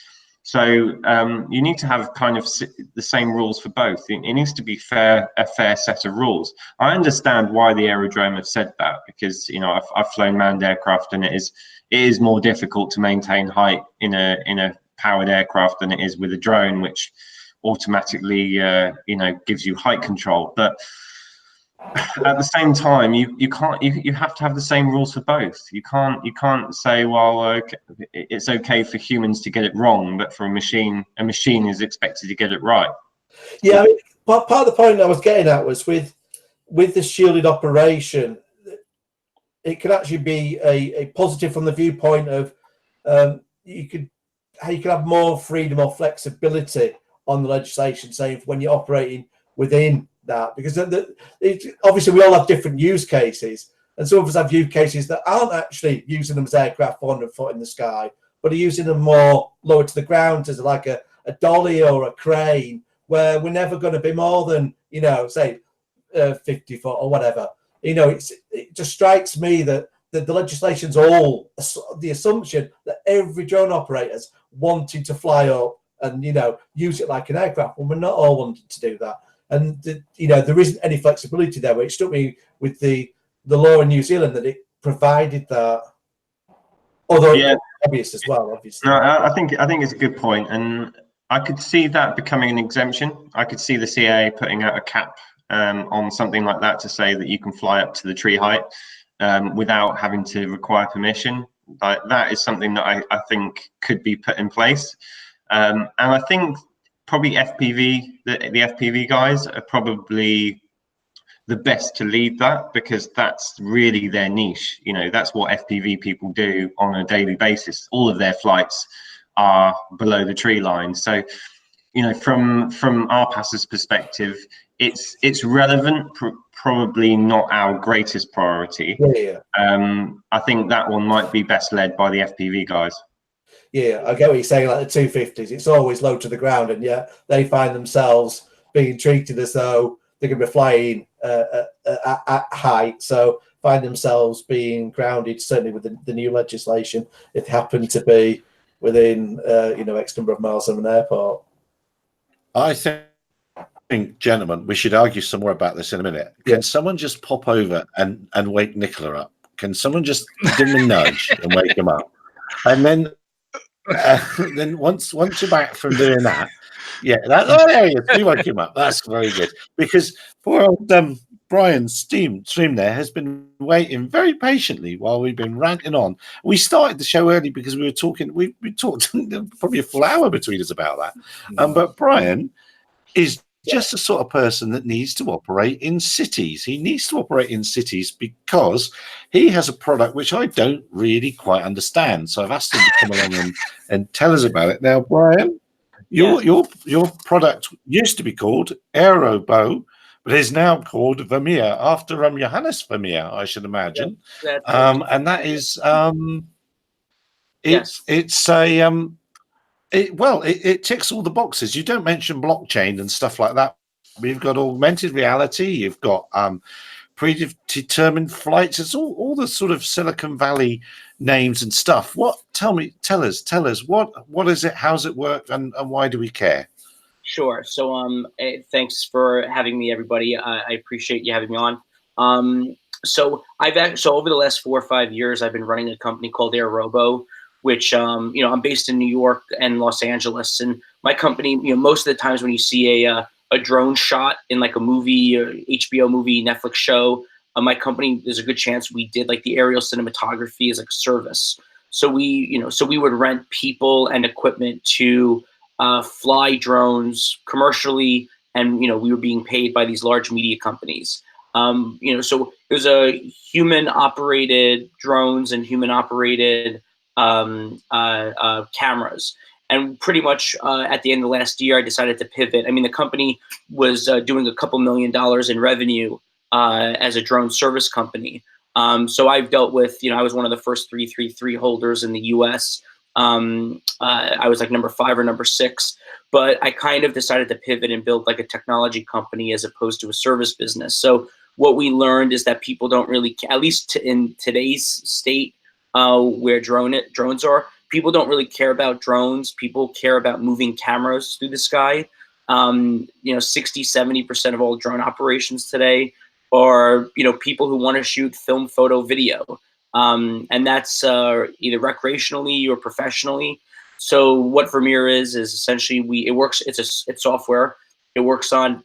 So you need to have kind of the same rules for both. It needs to be a fair set of rules. I understand why the Aerodrome have said that, because I've flown manned aircraft, and it is more difficult to maintain height in a powered aircraft than it is with a drone, which automatically gives you height control. But at the same time, you have to have the same rules for both. You can't say, well, okay, it's okay for humans to get it wrong, but for a machine is expected to get it right. Yeah, I mean, part of the point I was getting at was with the shielded operation, it could actually be a positive from the viewpoint of you could have more freedom or flexibility on the legislation, saying when you're operating within that, because obviously we all have different use cases, and some of us have use cases that aren't actually using them as aircraft 400 foot in the sky, but are using them more lower to the ground as like a dolly or a crane, where we're never going to be more than say 50 foot or whatever. It just strikes me that the legislation's all the assumption that every drone operator's wanting to fly up and use it like an aircraft, when we're not all wanting to do that. And there isn't any flexibility there. Which struck me with the law in New Zealand, that it provided that, although it's obvious as well. Obviously, no, I think it's a good point, and I could see that becoming an exemption. I could see the CAA putting out a cap on something like that to say that you can fly up to the tree height without having to require permission. That is something that I think could be put in place, and I think probably FPV, the FPV guys are probably the best to lead that, because that's really their niche. That's what FPV people do on a daily basis. All of their flights are below the tree line. So you know, from ARPAS's perspective, it's relevant, probably not our greatest priority. I think that one might be best led by the FPV guys. Yeah, I get what you're saying, like the 250s, it's always low to the ground, and yet they find themselves being treated as though they're going to be flying at height, so find themselves being grounded, certainly with the new legislation, if they happen to be within, you know, X number of miles of an airport. I think, gentlemen, we should argue some more about this in a minute. Can someone just pop over and wake Nicola up? Can someone just give him a nudge and wake him up? And then once you're back from doing that, there he is. We woke him up. That's very good, because poor old Brian Streem there has been waiting very patiently while we've been ranting on. We started the show early because we were talking. We talked probably a full hour between us about that. But Brian is just the sort of person that needs to operate in cities. He needs to operate in cities because he has a product which I don't really quite understand. So I've asked him to come along and tell us about it. Now, Brian, your product used to be called Aerobo, but is now called Vermeer after Johannes Vermeer, I should imagine. And that is it ticks all the boxes. You don't mention blockchain and stuff like that. We've got augmented reality. You've got predetermined flights. It's all the sort of Silicon Valley names and stuff. Tell us what is it? How's it work? And why do we care? Sure. So thanks for having me, everybody. I appreciate you having me on. So over the last 4 or 5 years, I've been running a company called Aerobo, which, you know, I'm based in New York and Los Angeles, and my company, you know, most of the times when you see a drone shot in like a movie, or HBO movie, Netflix show, my company, there's a good chance we did like the aerial cinematography as like a service. So we would rent people and equipment to fly drones commercially, and, you know, we were being paid by these large media companies. You know, so it was a human operated drones and human operated cameras. And pretty much at the end of last year, I decided to pivot. I mean, the company was doing a couple $1 million in revenue as a drone service company. So I've dealt with, you know, I was one of the first 333 holders in the US. I was like number 5 or number 6, but I kind of decided to pivot and build like a technology company as opposed to a service business. So what we learned is that people don't really, at least in today's state, where drones are, people don't really care about drones. People care about moving cameras through the sky. You know, 60-70% of all drone operations today are, you know, people who want to shoot film, photo, video, and that's either recreationally or professionally. So what Vermeer is essentially it's software. It works on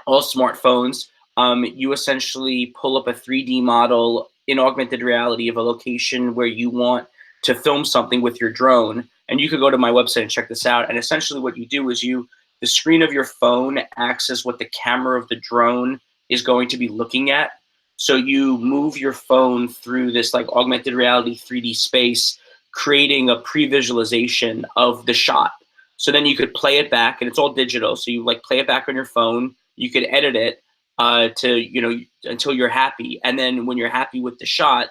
all smartphones. You essentially pull up a 3D model in augmented reality of a location where you want to film something with your drone. And you could go to my website and check this out. And essentially what you do is the screen of your phone acts as what the camera of the drone is going to be looking at. So you move your phone through this like augmented reality 3D space, creating a pre-visualization of the shot. So then you could play it back, and it's all digital. So you like play it back on your phone. You could edit it to, you know, until you're happy. And then when you're happy with the shot,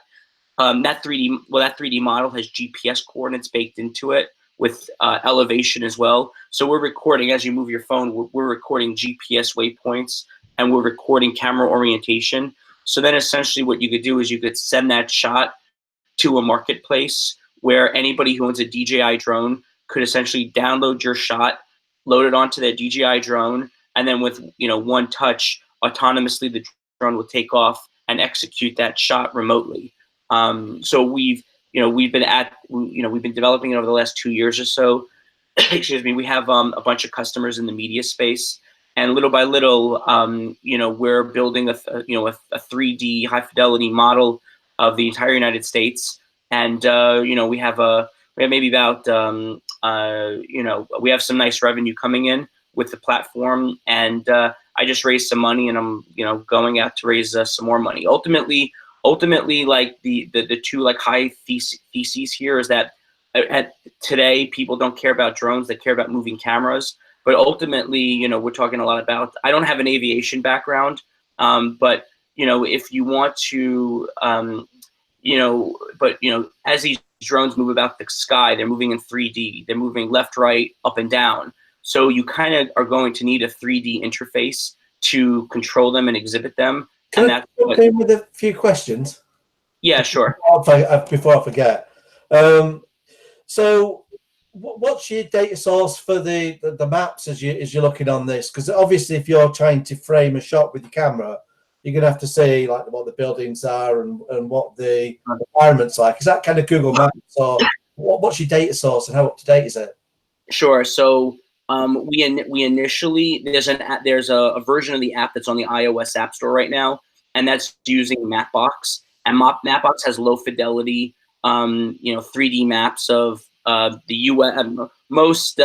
that 3D model has GPS coordinates baked into it with elevation as well. So we're recording, as you move your phone, we're recording GPS waypoints, and we're recording camera orientation. So then essentially what you could do is you could send that shot to a marketplace where anybody who owns a DJI drone could essentially download your shot, load it onto their DJI drone, and then with, you know, one touch, autonomously the drone will take off and execute that shot remotely. So we've been developing it over the last 2 years or so. Excuse me. We have a bunch of customers in the media space, and little by little, you know, we're building a 3D high fidelity model of the entire United States. And you know, we have maybe about we have some nice revenue coming in with the platform, and I just raised some money, and I'm, you know, going out to raise some more money. Ultimately, like the two like high theses here is that today people don't care about drones; they care about moving cameras. But ultimately, you know, we're talking a lot about, I don't have an aviation background, but, you know, if you want to, you know, but, you know, as these drones move about the sky, they're moving in 3D, they're moving left, right, up and down. So you kind of are going to need a 3D interface to control them and exhibit them. Can I jump in with a few questions? Yeah, sure. Before I forget. So what's your data source for the maps as you're looking on this? Because obviously if you're trying to frame a shot with your camera, you're going to have to see like what the buildings are and what the environment's like. Is that kind of Google Maps, or what's your data source and how up to date is it? Sure. So we initially, there's a version of the app that's on the iOS App Store right now, and that's using Mapbox. And Mapbox has low fidelity, you know, 3D maps of the US, most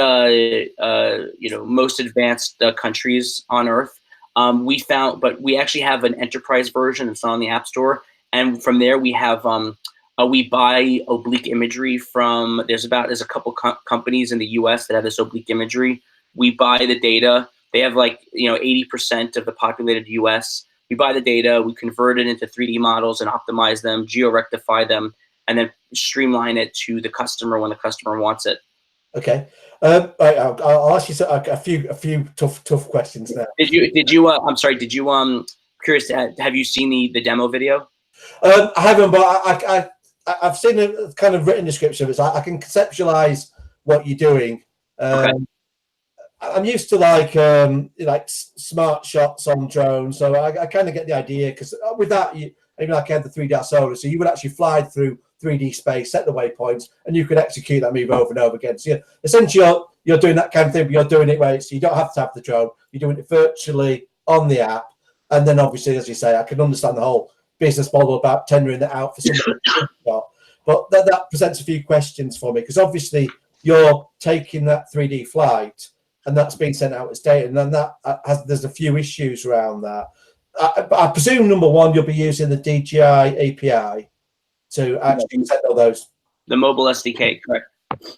advanced countries on Earth. But we actually have an enterprise version that's on the App Store, and from there we have we buy oblique imagery from. There's a couple companies in the U.S. that have this oblique imagery. We buy the data. They have like 80% of the populated U.S. We buy the data. We convert it into 3D models and optimize them, geo-rectify them, and then streamline it to the customer when the customer wants it. Okay. Right, I'll ask you a few tough questions now. Did you? I'm sorry. Did you? Curious. Have you seen the demo video? I haven't, but I've seen a kind of written description of it. So I can conceptualize what you're doing. Okay. I'm used to like smart shots on drones, so I kind of get the idea. Because with that, maybe like I had the 3D solar, so you would actually fly through 3D space, set the waypoints, and you could execute that move over and over again. So essentially, you're doing that kind of thing, but you're doing it where you don't have to have the drone. You're doing it virtually on the app, and then obviously, as you say, I can understand the whole business model about tendering that out for somebody. But that presents a few questions for me, because obviously you're taking that 3D flight and that's being sent out as data, and then there's a few issues around that. I presume number one, you'll be using the DJI API to actually send all those. The mobile SDK, correct?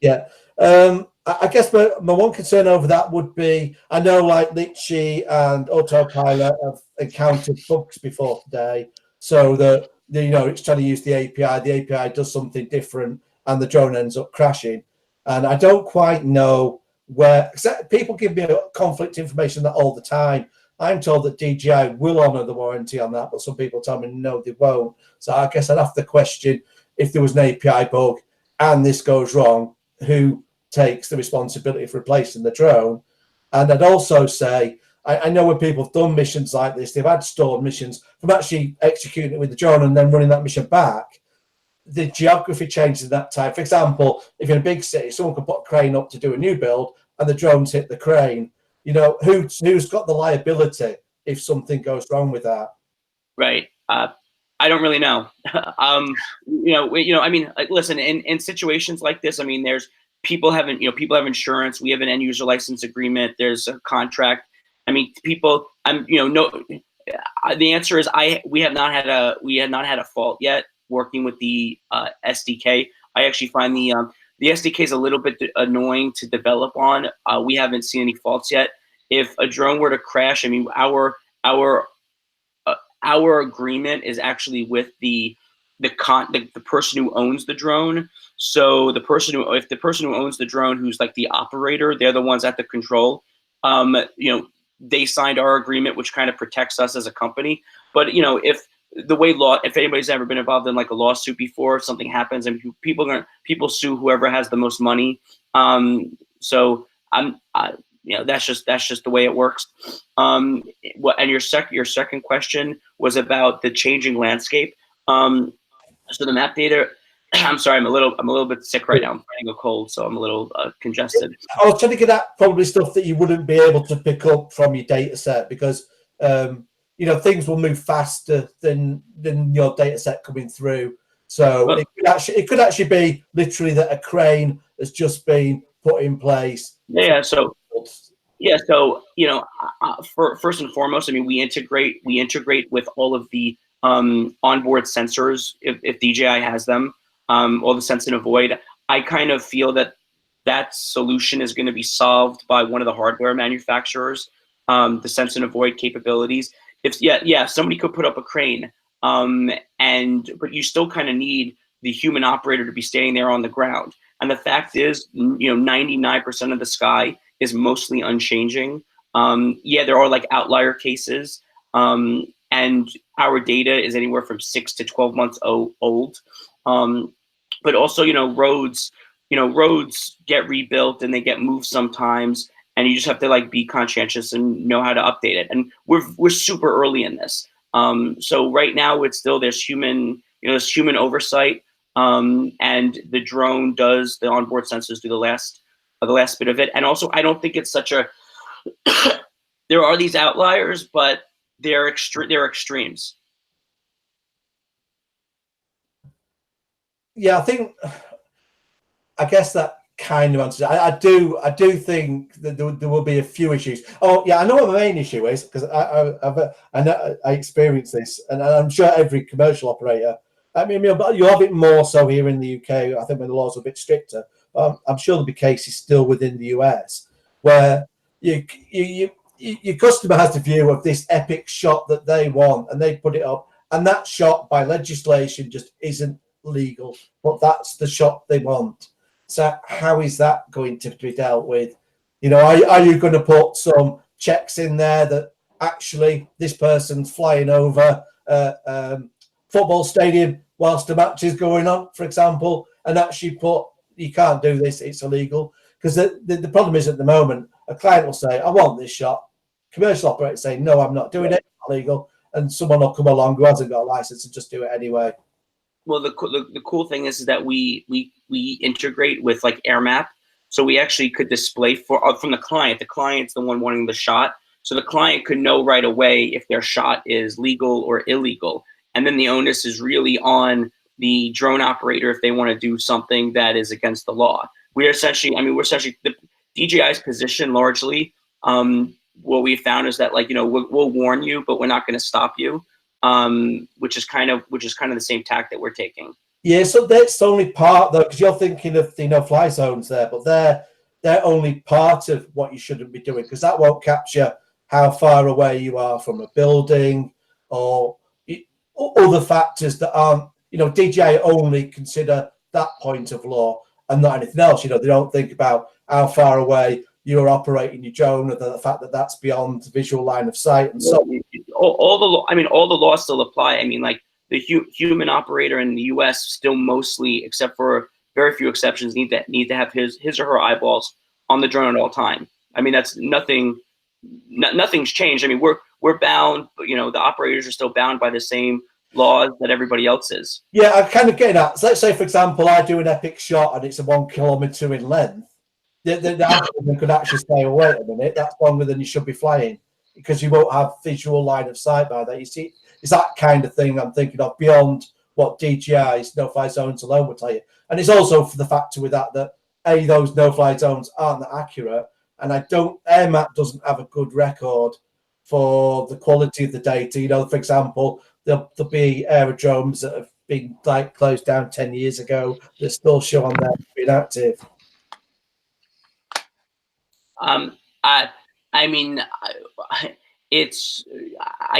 Yeah. I guess my one concern over that would be, I know like Litchi and Autopilot have encountered bugs before today, so that it's trying to use the API. The API does something different, and the drone ends up crashing. And I don't quite know where. People give me conflict information that all the time. I'm told that DJI will honour the warranty on that, but some people tell me no, they won't. So I guess I'd have to question, if there was an API bug and this goes wrong, who takes the responsibility for replacing the drone? And I'd also say, I know when people have done missions like this, they've had stored missions from actually executing it with the drone and then running that mission back. The geography changes in that time. For example, if you're in a big city, someone can put a crane up to do a new build and the drones hit the crane. Who's got the liability if something goes wrong with that? Right. I don't really know. I mean, listen, in situations like this, I mean, there's people have insurance. We have an end user license agreement. There's a contract. I mean, people. The answer is we have not had a fault yet working with the SDK. I actually find the SDK is a little bit annoying to develop on. We haven't seen any faults yet. If a drone were to crash, I mean, our agreement is actually with the person who owns the drone. So if the person who owns the drone, who's like the operator, they're the ones at the control. They signed our agreement, which kind of protects us as a company. But if anybody's ever been involved in like a lawsuit before, if something happens and people sue whoever has the most money. That's just the way it works. And your second question was about the changing landscape. So the map data. I'm sorry, I'm a little bit sick right now. I'm fighting a cold, so I'm a little congested. I was trying to get at probably stuff that you wouldn't be able to pick up from your data set, because things will move faster than your data set coming through. So it could actually be literally that a crane has just been put in place. Yeah. So first and foremost, I mean, we integrate with all of the onboard sensors if DJI has them. All the sense and avoid. I kind of feel that that solution is going to be solved by one of the hardware manufacturers, the sense and avoid capabilities. If somebody could put up a crane, but you still kind of need the human operator to be standing there on the ground. And the fact is, 99% of the sky is mostly unchanging. There are like outlier cases, and our data is anywhere from 6 to 12 months old. But also, roads get rebuilt and they get moved sometimes, and you just have to like be conscientious and know how to update it. And we're super early in this. So right now it's still, there's human oversight. And the drone does, the onboard sensors do the last bit of it. And also, I don't think it's such a, there are these outliers, but they're extremes. Yeah, I guess that kind of answers it. I do think that there will be a few issues. Oh yeah, I know what the main issue is, because I experienced this, and I'm sure every commercial operator. I mean, but you have it more so here in the UK. I think when the laws are a bit stricter. I'm sure there'll be cases still within the US where your customer has the view of this epic shot that they want, and they put it up, and that shot by legislation just isn't legal, but that's the shot they want. So how is that going to be dealt with? Are you going to put some checks in there that actually this person's flying over football stadium whilst a match is going on, for example, and actually put, you can't do this, it's illegal? Because the problem is, at the moment, a client will say, I want this shot. Commercial operators say, no, I'm not doing it, it's not legal. And someone will come along who hasn't got a license and just do it anyway. Well, the cool thing is that we integrate with like AirMap, so we actually could display from the client. The client's the one wanting the shot, so the client could know right away if their shot is legal or illegal. And then the onus is really on the drone operator if they want to do something that is against the law. We're essentially the DJI's position largely. What we found is that we'll warn you, but we're not going to stop you. Which is kind of the same tack that we're taking. Yeah, so that's only part though, because you're thinking of the fly zones there, but they're only part of what you shouldn't be doing, because that won't capture how far away you are from a building or other factors that aren't. DJI only consider that point of law and not anything else. They don't think about how far away you're operating your drone, or the fact that that's beyond visual line of sight, and so all the laws still apply. I mean, like the human operator in the U.S. still mostly, except for very few exceptions, need to have his or her eyeballs on the drone at all time. I mean, that's nothing's changed. I mean, we're bound, but the operators are still bound by the same laws that everybody else is. Yeah, I'm kind of getting at. So let's say, for example, I do an epic shot and it's a 1 kilometer in length. The algorithm could actually say, oh, wait a minute, that's longer than you should be flying, because you won't have visual line of sight by that. You see, it's that kind of thing I'm thinking of, beyond what DJI's no-fly zones alone will tell you. And it's also for the factor with that those no-fly zones aren't that accurate, and AirMap doesn't have a good record for the quality of the data. For example, there'll be aerodromes that have been closed down 10 years ago that still show on there being active. I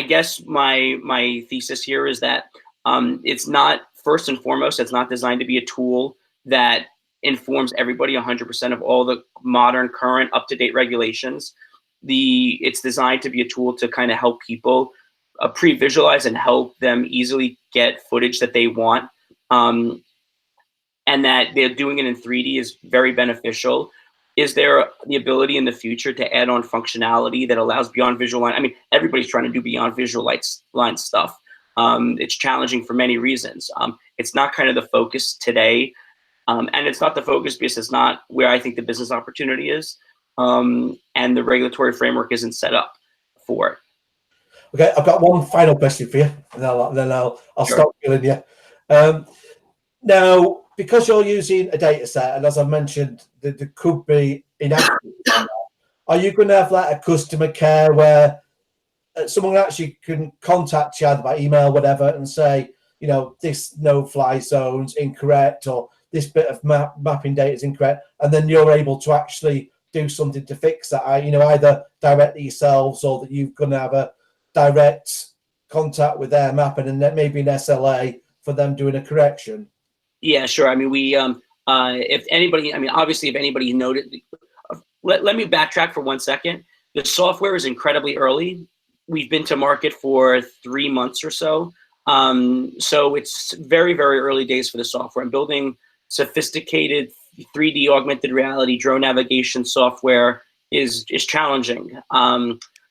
guess my thesis here is that it's not, first and foremost, it's not designed to be a tool that informs everybody 100% of all the modern, current, up-to-date regulations. It's designed to be a tool to kind of help people pre-visualize and help them easily get footage that they want, and that they're doing it in 3D is very beneficial. Is there the ability in the future to add on functionality that allows beyond visual line? I mean, everybody's trying to do beyond visual line stuff. It's challenging for many reasons. It's not kind of the focus today, and it's not the focus because it's not where I think the business opportunity is, and the regulatory framework isn't set up for it. Okay, I've got one final question for you, and then I'll stop killing you. Now, because you're using a data set, and as I mentioned, there could be inaccuracies, are you going to have a customer care where someone actually can contact you either by email, whatever, and say, this no-fly zone's incorrect, or this bit of mapping data is incorrect, and then you're able to actually do something to fix that, you know, either directly yourselves or that you're going to have a direct contact with their mapping and then maybe an SLA for them doing a correction. Yeah, sure. I mean, we if anybody, I mean, obviously, if anybody noted, let me backtrack for 1 second. The software is incredibly early. We've been to market for 3 months or so. So it's very, very early days for the software. I'm building sophisticated 3D augmented reality drone navigation software is challenging.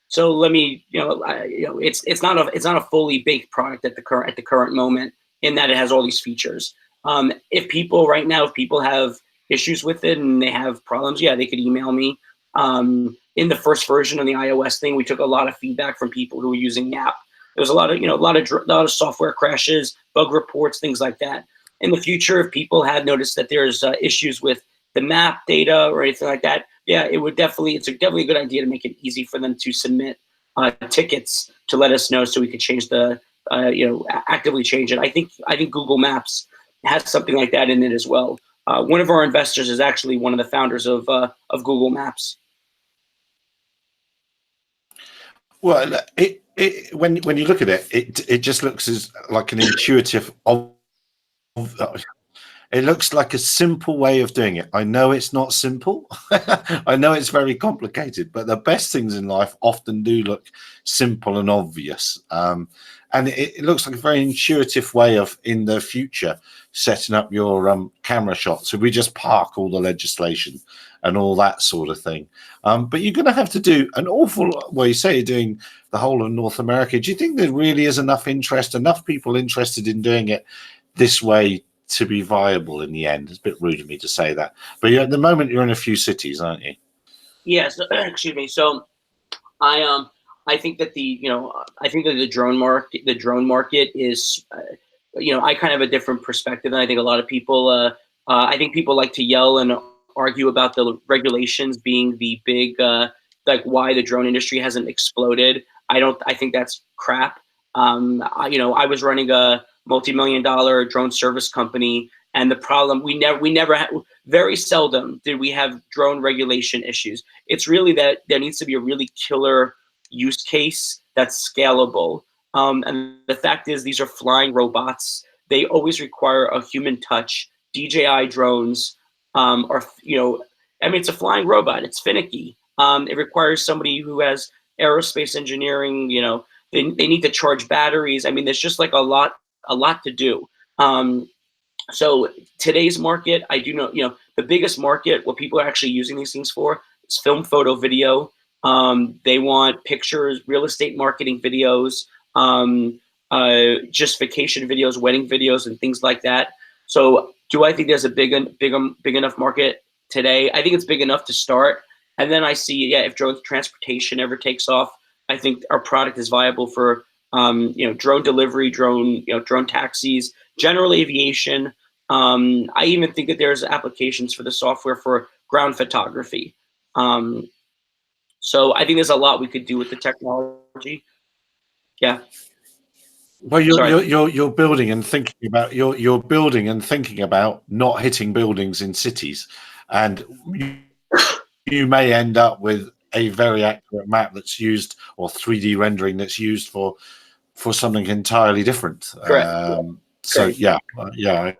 So let me, it's not a fully baked product at the current moment, in that it has all these features. If people have issues with it and they have problems, yeah, they could email me. In the first version of the iOS thing, we took a lot of feedback from people who were using the app. There's a lot of software crashes, bug reports, things like that. In the future, if people have noticed that there's issues with the map data or anything like that, yeah, it's definitely a good idea to make it easy for them to submit tickets to let us know so we could change actively change it. I think Google Maps has something like that in it as well. One of our investors is actually one of the founders of Google Maps. Well, when you look at it, it just looks as like an intuitive. It looks like a simple way of doing it. I know it's not simple. I know it's very complicated, but the best things in life often do look simple and obvious. And it looks like a very intuitive way of, in the future, setting up your camera shots. So we just park all the legislation and all that sort of thing. But you're going to have to do an awful, well, you say you're doing the whole of North America. Do you think there really is enough people interested in doing it this way to be viable in the end? It's a bit rude of me to say that. But at the moment, you're in a few cities, aren't you? Yes, excuse me. So I think that the drone market is, I kind of have a different perspective than I think a lot of people. I think people like to yell and argue about the regulations being the big, like why the drone industry hasn't exploded. I think that's crap. I was running a multi-million-dollar drone service company, and the problem very seldom did we have drone regulation issues. It's really that there needs to be a really killer use case that's scalable. And the fact is, these are flying robots. They always require a human touch. DJI drones it's a flying robot. It's finicky. It requires somebody who has aerospace engineering. They need to charge batteries. I mean, there's just like a lot to do. So today's market, I do know, the biggest market, what people are actually using these things for is film, photo, video. They want pictures, real estate marketing videos, just vacation videos, wedding videos, and things like that. So do I think there's a big enough market today? I think it's big enough to start. And then I see, if drone transportation ever takes off, I think our product is viable for, drone delivery, drone taxis, general aviation. I even think that there's applications for the software for ground photography. So I think there's a lot we could do with the technology. Yeah. Well, you're building and thinking about not hitting buildings in cities, and you may end up with a very accurate map that's used, or 3D rendering that's used for something entirely different. Correct. So yeah. I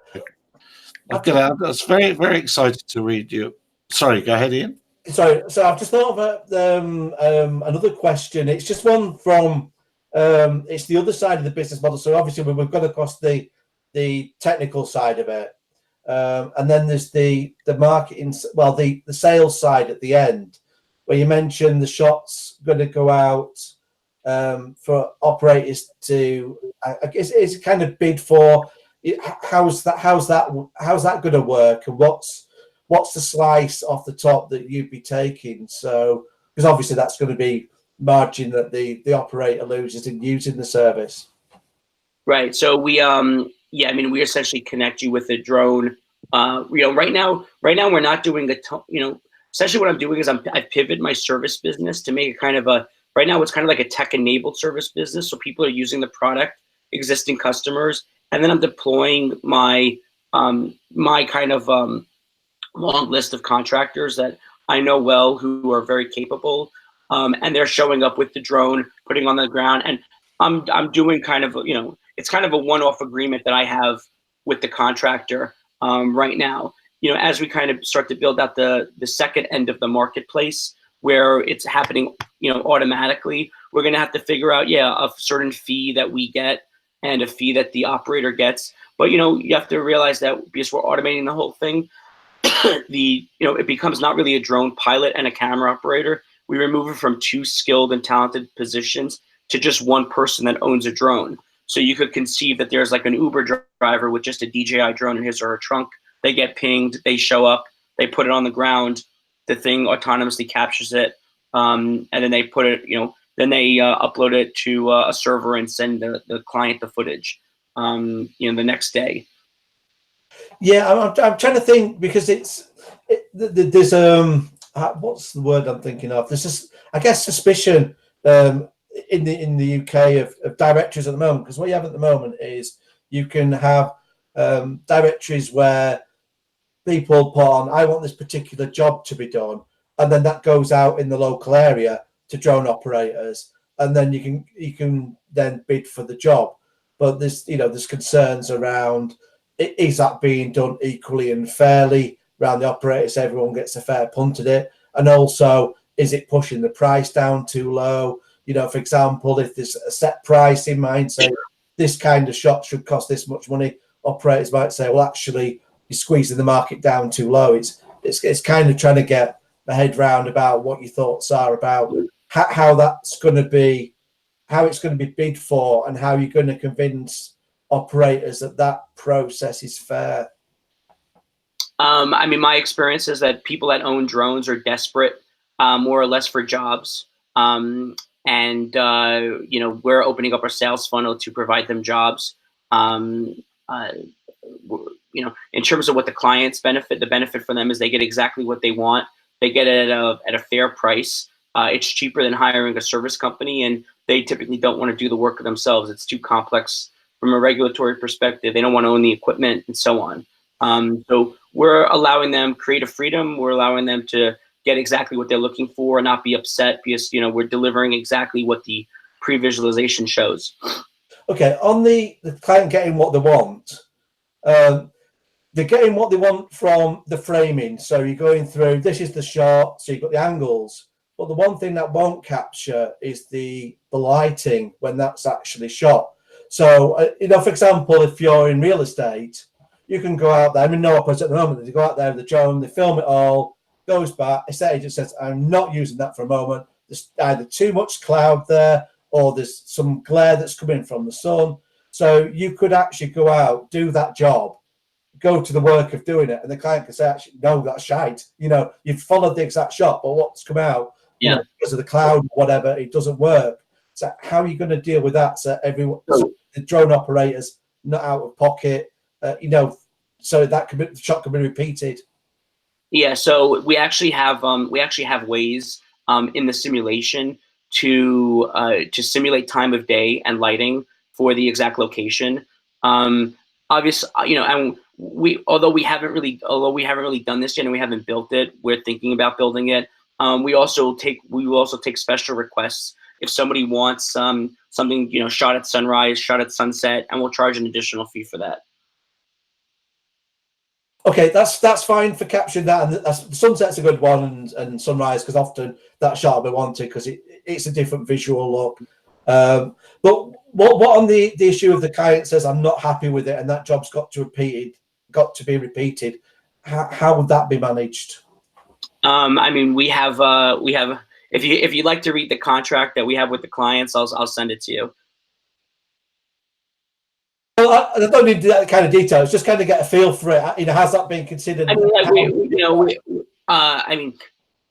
was very, very excited to read you. Sorry, go ahead, Ian. So I've just thought of another question. It's just one from it's the other side of the business model. So obviously we've gone across the technical side of it, and then there's the marketing, well, the sales side at the end, where you mentioned the shots going to go out for operators to, I guess it's kind of bid for. How's that going to work, and what's the slice off the top that you'd be taking? So, because obviously that's going to be margin that the operator loses in using the service. Right. So we we essentially connect you with a drone. Right now we're not doing essentially what I'm doing is I've pivoted my service business to make it kind of right now it's kind of like a tech-enabled service business. So people are using the product, existing customers, and then I'm deploying my my kind of long list of contractors that I know well who are very capable, and they're showing up with the drone, putting on the ground, and I'm doing kind of, you know, it's kind of a one-off agreement that I have with the contractor right now. You know, as we kind of start to build out the second end of the marketplace where it's happening, you know, automatically, we're going to have to figure out, yeah, a certain fee that we get and a fee that the operator gets. But, you know, you have to realize that because we're automating the whole thing, it becomes not really a drone pilot and a camera operator. We remove it from two skilled and talented positions to just one person that owns a drone. So you could conceive that there's like an Uber driver with just a DJI drone in his or her trunk. They get pinged, they show up, they put it on the ground, the thing autonomously captures it, and then they put it, then they upload it to a server and send the client the footage, the next day. Yeah, I'm trying to think, because there's what's the word I'm thinking of? There's just, I guess, suspicion in the UK of directories at the moment, because what you have at the moment is you can have directories where people put on, I want this particular job to be done, and then that goes out in the local area to drone operators, and then you can then bid for the job. But there's concerns around, is that being done equally and fairly around the operators, so everyone gets a fair punt at it? And also, is it pushing the price down too low? For example, if there's a set price in mind, say this kind of shot should cost this much money, operators might say, well, actually, you're squeezing the market down too low. It's kind of trying to get my head round about what your thoughts are about how that's going to be, how it's going to be bid for, and how you're going to convince operators that process is fair. My experience is that people that own drones are desperate, more or less, for jobs. And we're opening up our sales funnel to provide them jobs. In terms of what the clients benefit, the benefit for them is they get exactly what they want. They get it at a fair price. It's cheaper than hiring a service company, and they typically don't want to do the work themselves. It's too complex from a regulatory perspective. They don't want to own the equipment and so on. So we're allowing them creative freedom. We're allowing them to get exactly what they're looking for and not be upset because, we're delivering exactly what the pre-visualization shows. Okay, on the client getting what they want, they're getting what they want from the framing. So you're going through, this is the shot, so you've got the angles. But the one thing that won't capture is the lighting when that's actually shot. So, for example, if you're in real estate, you can go out there. I'm in no opposite at the moment. They go out there with the drone, they film it all, goes back. Estate agent says, I'm not using that for a moment. There's either too much cloud there, or there's some glare that's coming from the sun. So you could actually go out, do that job, go to the work of doing it, and the client can say, actually, no, that's shite. You've followed the exact shot, but what's come out, because of the cloud or whatever, it doesn't work. So how are you going to deal with that? So the drone operators not out of pocket, so that the shot can be repeated. Yeah, so we actually have ways in the simulation to simulate time of day and lighting for the exact location. Obviously, and although we haven't really done this yet and we haven't built it, we're thinking about building it. We will also take special requests if somebody wants something shot at sunrise, shot at sunset, and we'll charge an additional fee for that. Okay, that's fine for capturing that, and sunset's a good one, and sunrise, because often that shot will be wanted because it's a different visual look. But what on the issue of the client says, I'm not happy with it, and that job's got to be repeated. How would that be managed? We have if you'd like to read the contract that we have with the clients, I'll send it to you. Well, I don't need that kind of detail. It's just kind of get a feel for it. Has that been considered?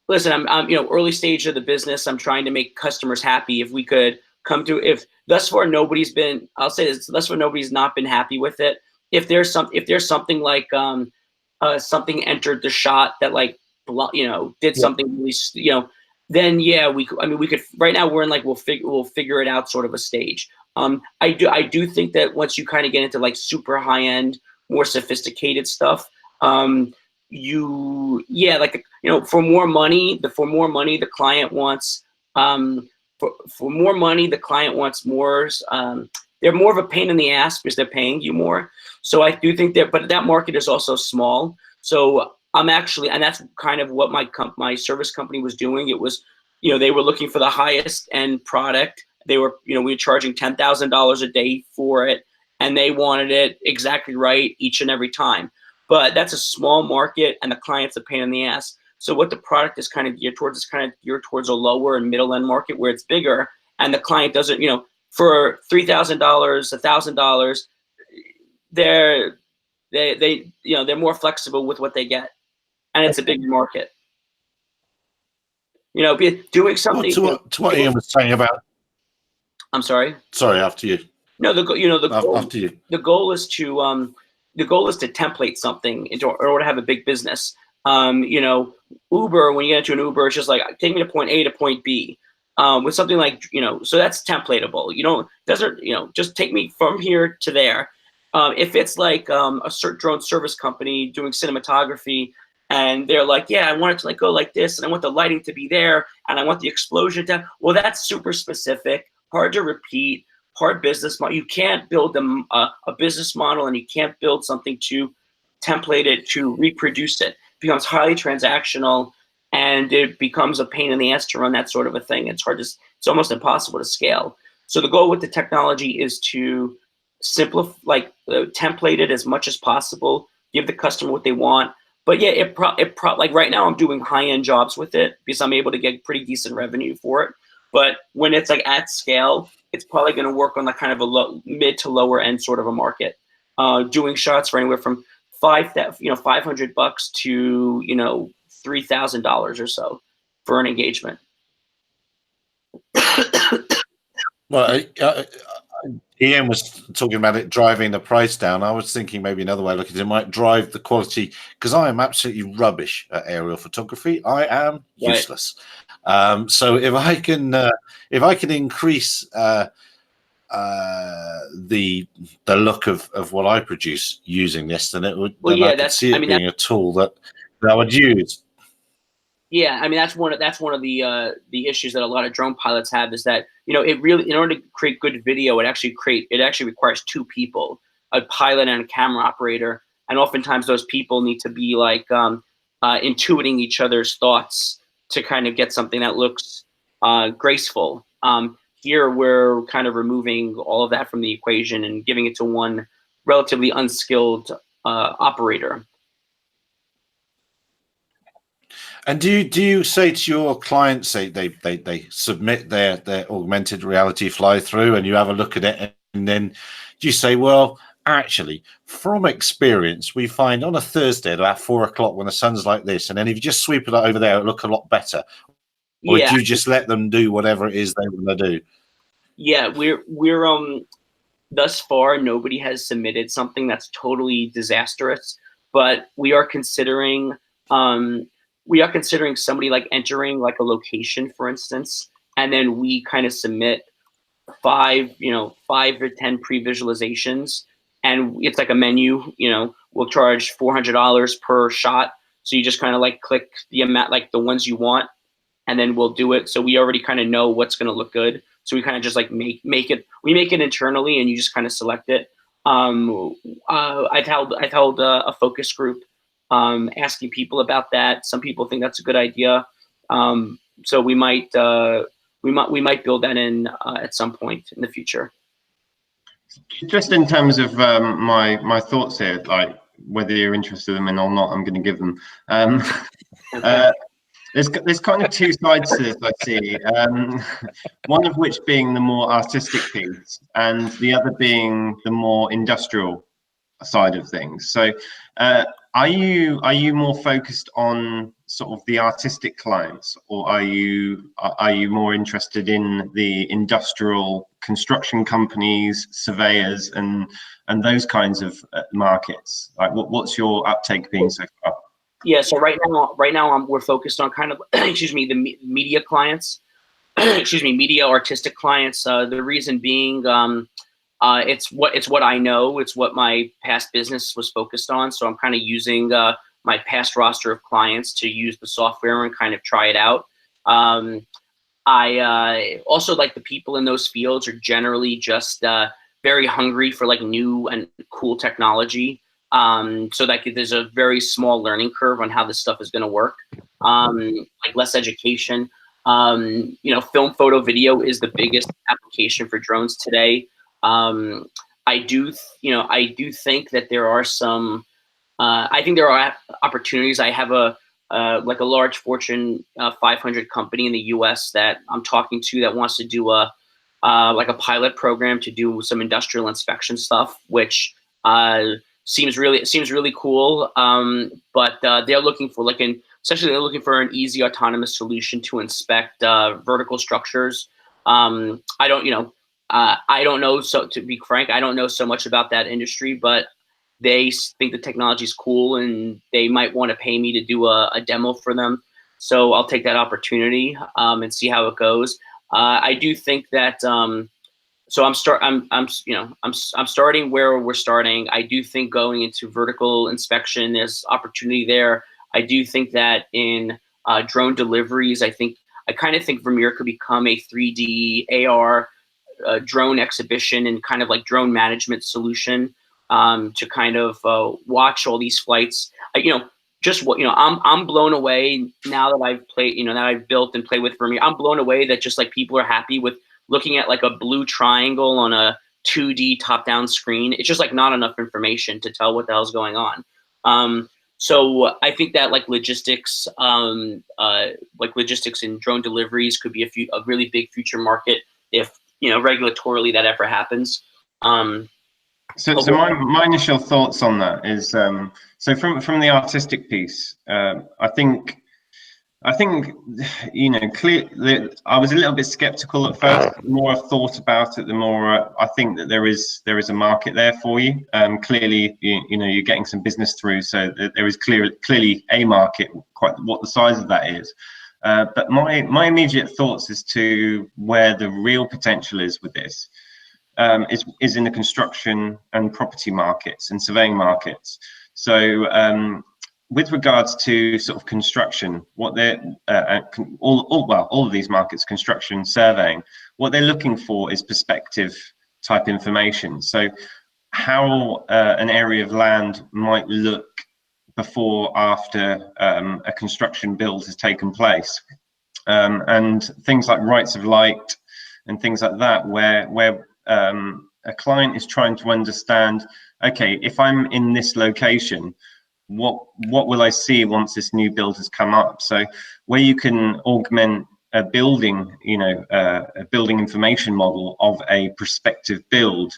Listen, I'm early stage of the business. I'm trying to make customers happy. If we could come to, if thus far nobody's been, I'll say this, thus far nobody's not been happy with it. If there's something like something entered the shot that did something really, then yeah, we could. Right now we're in we'll figure it out sort of a stage. I do think that once you kind of get into super high end more sophisticated stuff. For more money, the client wants for more money, the client wants more. They're more of a pain in the ass because they're paying you more. So I do think that, but that market is also small. So I'm actually, and that's kind of what my service company was doing. It was, they were looking for the highest end product. They were, we were charging $10,000 a day for it, and they wanted it exactly right each and every time. But that's a small market, and the client's a pain in the ass. So what the product is kind of geared towards is kind of geared towards a lower and middle end market where it's bigger, and the client doesn't, for $3,000, $1,000, they're more flexible with what they get, and it's a big market. Doing something. To what Ian was saying about. I'm sorry. Sorry, after you. No, After you. The goal is to template something in order to have a big business. Uber, when you get into an Uber, it's just like, take me to point A to point B. With something like, so that's templatable. Just take me from here to there. If it's like a drone service company doing cinematography, and they're like, yeah, I want it to go like this, and I want the lighting to be there, and I want the explosion to, well, that's super specific, hard to repeat, hard business model. You can't build a business model, and you can't build something to template it, to reproduce it. It becomes highly transactional, and it becomes a pain in the ass to run that sort of a thing. It's almost impossible to scale. So the goal with the technology is to simplify, template it as much as possible, give the customer what they want. But yeah, like right now I'm doing high-end jobs with it because I'm able to get pretty decent revenue for it. But when it's like at scale, it's probably going to work on like kind of a mid to lower end sort of a market. Doing shots for anywhere from $500 to $3,000 or so for an engagement. Well, Ian was talking about it driving the price down. I was thinking maybe another way of looking at it might drive the quality, because I am absolutely rubbish at aerial photography. I am useless. So if I can increase the look of what I produce using this, then it would. Well, then I could see it being a tool that I would use. Yeah, I mean that's one of the issues that a lot of drone pilots have is that it really, in order to create good video, it actually requires two people, a pilot and a camera operator, and oftentimes those people need to be like intuiting each other's thoughts to kind of get something that looks graceful. Here we're kind of removing all of that from the equation and giving it to one relatively unskilled operator. And do you say to your clients, say they submit their augmented reality fly through, and you have a look at it, and then do you say, well, actually, from experience, we find on a Thursday at about 4 o'clock when the sun's like this, and then if you just sweep it over there, it'll look a lot better. Or do you just let them do whatever it is they want to do? Yeah, we're thus far nobody has submitted something that's totally disastrous, but we are considering somebody like entering like a location, for instance, and then we kind of submit 5 or 10 pre-visualizations, and it's like a menu. We'll charge $400 per shot, so you just kind of like click the amount, like the ones you want, and then we'll do it. So we already kind of know what's going to look good. So we kind of just like make it. We make it internally, and you just kind of select it. I've held a focus group. Asking people about that. Some people think that's a good idea. So we might build that in at some point in the future. Just in terms of my thoughts here, like whether you're interested in them or not, I'm going to give them. There's kind of two sides to this I see. One of which being the more artistic piece, and the other being the more industrial side of things. So are you more focused on sort of the artistic clients, or are you more interested in the industrial construction companies, surveyors, and those kinds of markets? Like what's your uptake been so far? Yeah, so right now we're focused on kind of the media clients, media artistic clients. The reason being it's what I know. It's what my past business was focused on. So I'm kind of using my past roster of clients to use the software and kind of try it out. I also, like, the people in those fields are generally just very hungry for like new and cool technology. So that there's a very small learning curve on how this stuff is going to work. Like less education. You know, film, photo, video is the biggest application for drones today. I do think that there are some. I think there are opportunities. I have like a large Fortune 500 company in the U.S. that I'm talking to that wants to do like a pilot program to do some industrial inspection stuff, which seems really cool. But they're looking for essentially they're looking for an easy autonomous solution to inspect vertical structures. I don't know. So to be frank, I don't know so much about that industry, but they think the technology is cool and they might want to pay me to do a demo for them. So I'll take that opportunity and see how it goes. I do think that so I'm starting where we're starting. I do think going into vertical inspection, there's opportunity there. I do think that in drone deliveries, I kind of think Vermeer could become a 3D AR drone exhibition and kind of like drone management solution. To kind of watch all these flights, I'm blown away now that I've played, that I've built and played with Vermeer. I'm blown away that just like people are happy with looking at like a blue triangle on a 2D top-down screen. It's just like not enough information to tell what the hell's going on. So I think that like logistics in drone deliveries could be a really big future market if regulatorily that ever happens. So my initial thoughts on that is so from the artistic piece, I think clearly I was a little bit skeptical at first. The more I've thought about it, the more I think that there is a market there for you. Clearly, you're getting some business through, so there is clearly a market. Quite what the size of that is, but my immediate thoughts as to where the real potential is with this. Is in the construction and property markets and surveying markets. So with regards to sort of construction, what they're all of these markets, construction, surveying, what they're looking for is perspective type information. So how an area of land might look before, after a construction build has taken place, and things like rights of light and things like that, where a client is trying to understand, okay, if I'm in this location, what will I see once this new build has come up? So where you can augment a building, a building information model of a prospective build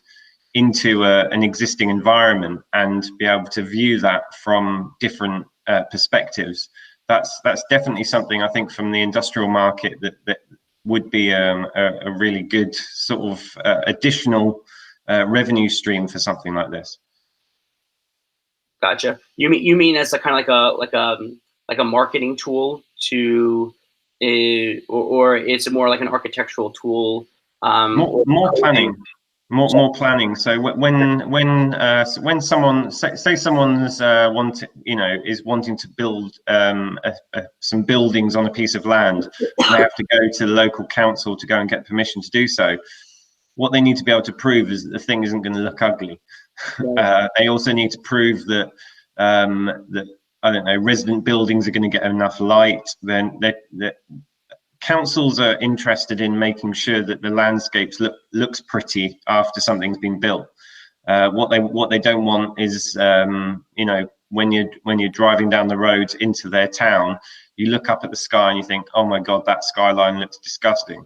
into an existing environment and be able to view that from different perspectives, that's definitely something I think from the industrial market that would be a really good sort of additional revenue stream for something like this. Gotcha. You mean as a kind of like a marketing tool to, or it's more like an architectural tool? More planning. More planning. So when someone say someone's is wanting to build some buildings on a piece of land, and they have to go to the local council to go and get permission to do so. What they need to be able to prove is that the thing isn't going to look ugly. They also need to prove that resident buildings are going to get enough light. Then councils are interested in making sure that the landscapes looks pretty after something's been built. What they don't want is when you're driving down the road into their town, you look up at the sky and you think, oh my god, that skyline looks disgusting.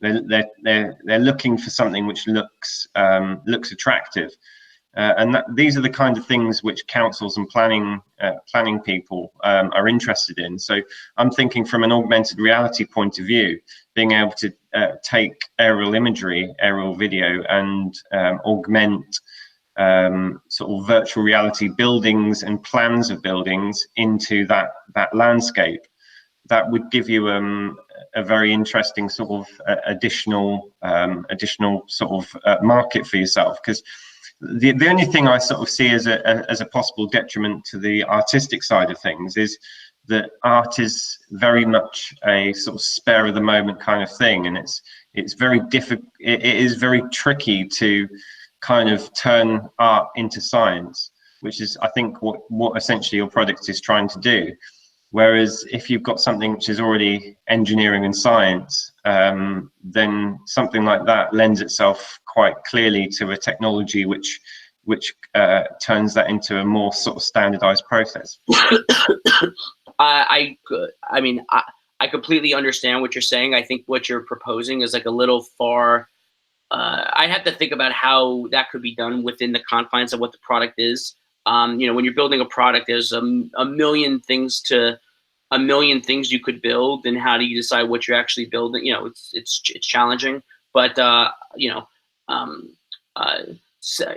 They're looking for something which looks attractive. And these are the kind of things which councils and planning people are interested in. So I'm thinking from an augmented reality point of view, being able to take aerial imagery, aerial video, and augment sort of virtual reality buildings and plans of buildings into that landscape. That would give you a very interesting sort of additional sort of market for yourself, because the only thing I sort of see as a possible detriment to the artistic side of things is that art is very much a sort of spare of the moment kind of thing, and it's very difficult. It is very tricky to kind of turn art into science, which is, I think, what essentially your product is trying to do. Whereas if you've got something which is already engineering and science, then something like that lends itself quite clearly to a technology which turns that into a more sort of standardized process. I mean, I completely understand what you're saying. I think what you're proposing is like a little far. I have to think about how that could be done within the confines of what the product is. You know, when you're building a product, there's a million things you could build, and how do you decide what you're actually building? You know, it's challenging, but you know, so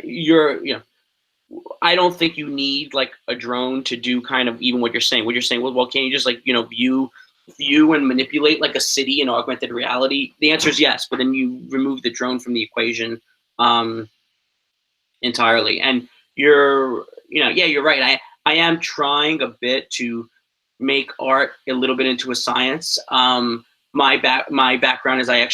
I don't think you need like a drone to do kind of even what you're saying. What you're saying, well, can't you just like, you know, view and manipulate like a city in augmented reality? The answer is yes, but then you remove the drone from the equation entirely. And you're right. I am trying a bit to make art a little bit into a science. My background is I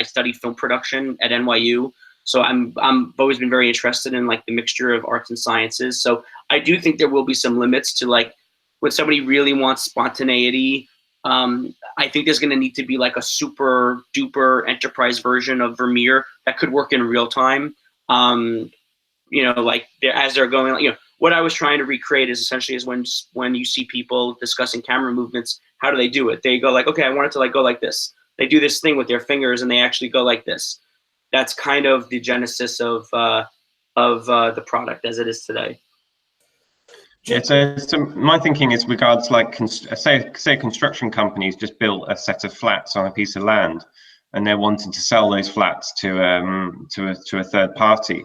studied film production at NYU. So I've always been very interested in like the mixture of arts and sciences. So I do think there will be some limits to like when somebody really wants spontaneity. I think there's going to need to be like a super duper enterprise version of Vermeer that could work in real time. You know, like as they're going, you know, what I was trying to recreate is essentially when you see people discussing camera movements, how do they do it? They go like, okay, I want it to like go like this. They do this thing with their fingers and they actually go like this. That's kind of the genesis of the product as it is today. Yeah, so my thinking is regards like say construction companies just built a set of flats on a piece of land, and they're wanting to sell those flats to a third party.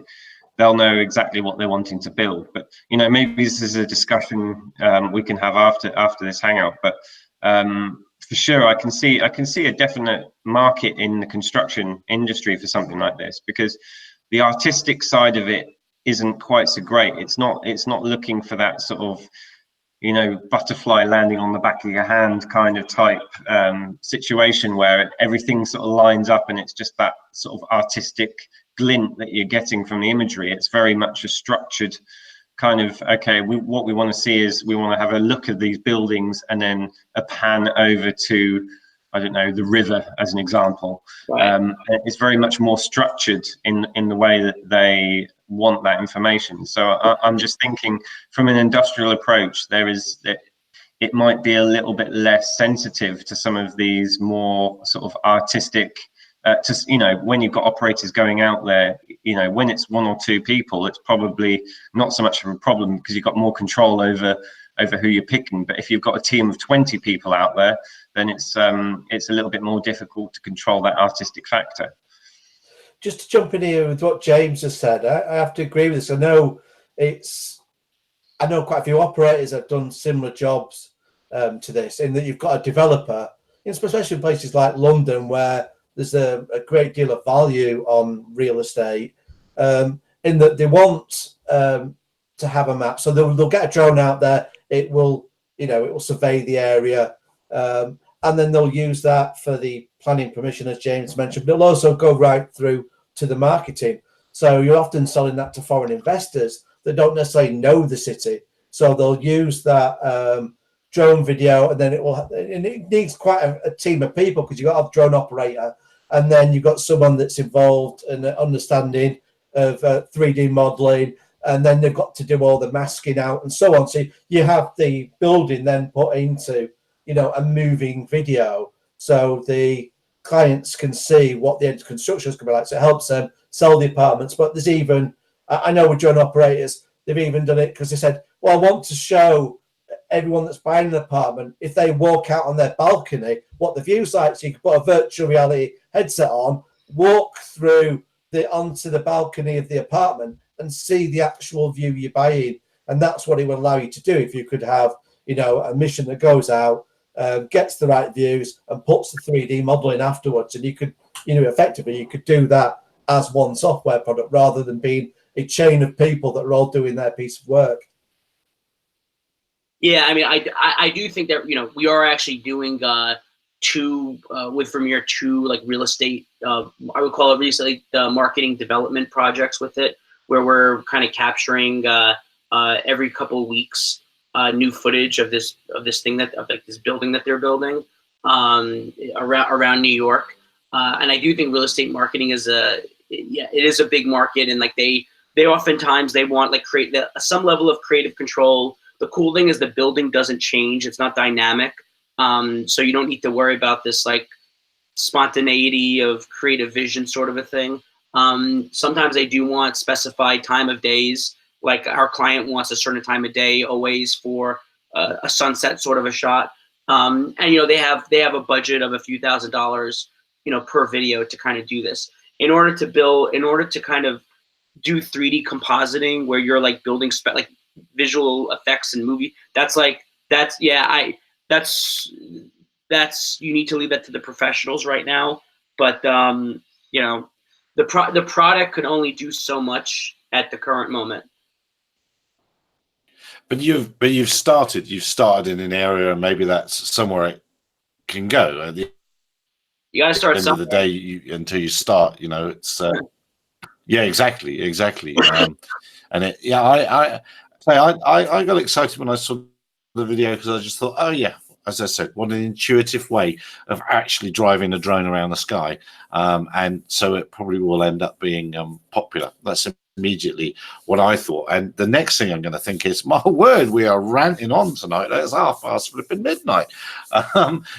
They'll know exactly what they're wanting to build. But you know, maybe this is a discussion we can have after this hangout. But for sure, I can see a definite market in the construction industry for something like this, because the artistic side of it isn't quite so great. It's not looking for that sort of, you know, butterfly landing on the back of your hand kind of type situation where everything sort of lines up and it's just that sort of artistic glint that you're getting from the imagery. It's very much a structured kind of, okay, what we want to see is we want to have a look at these buildings and then a pan over to, I don't know, the river as an example. Right. It's very much more structured in the way that they want that information. So I'm just thinking from an industrial approach, it might be a little bit less sensitive to some of these more sort of artistic, you know, when you've got operators going out there, you know, when it's one or two people, it's probably not so much of a problem because you've got more control over who you're picking. But if you've got a team of 20 people out there, then it's a little bit more difficult to control that artistic factor. Just to jump in here with what James has said, I have to agree with this. I know quite a few operators have done similar jobs to this, in that you've got a developer, especially in places like London where there's a great deal of value on real estate, in that they want to have a map. So they'll get a drone out there. It will survey the area, and then they'll use that for the planning permission, as James mentioned. But it'll also go right through to the marketing. So you're often selling that to foreign investors that don't necessarily know the city. So they'll use that drone video, and then it needs quite a team of people, because you've got a drone operator, and then you've got someone that's involved in the understanding of 3D modeling, and then they've got to do all the masking out and so on. So you have the building then put into, you know, a moving video, so the clients can see what the end construction is going to be like. So it helps them sell the apartments. But there's even, I know with drone operators, they've even done it because they said, well, I want to show everyone that's buying an apartment, if they walk out on their balcony, what the view's like. So you can put a virtual reality headset on, walk through onto the balcony of the apartment and see the actual view you're buying. And that's what it will allow you to do. If you could have, you know, a mission that goes out, gets the right views, and puts the 3D model in afterwards. And you could, effectively, you could do that as one software product rather than being a chain of people that are all doing their piece of work. Yeah, I mean, I do think that, we are actually doing with Vermeer two like real estate, I would call it real estate marketing development projects with it, where we're kind of capturing every couple of weeks new footage of this thing of this building that they're building around New York. And I do think real estate marketing is it is a big market, and like they oftentimes they want like some level of creative control. The cool thing is the building doesn't change; it's not dynamic, so you don't need to worry about this like spontaneity of creative vision sort of a thing. Sometimes they do want specified time of days, like our client wants a certain time of day always for a sunset sort of a shot, and they have a budget of a few $1,000s per video to kind of do this. In order to kind of do 3D compositing where you're like building like visual effects and movie, that's you need to leave that to the professionals right now. But the product could only do so much at the current moment. But you've started in an area, and maybe that's somewhere it can go. You gotta start at the end of the day, until you start, it's yeah, exactly. And I got excited when I saw the video, because I just thought, oh yeah, as I said, what an intuitive way of actually driving a drone around the sky, and so it probably will end up being popular. That's immediately what I thought. And the next thing I'm going to think is, my word, we are ranting on tonight. That's midnight.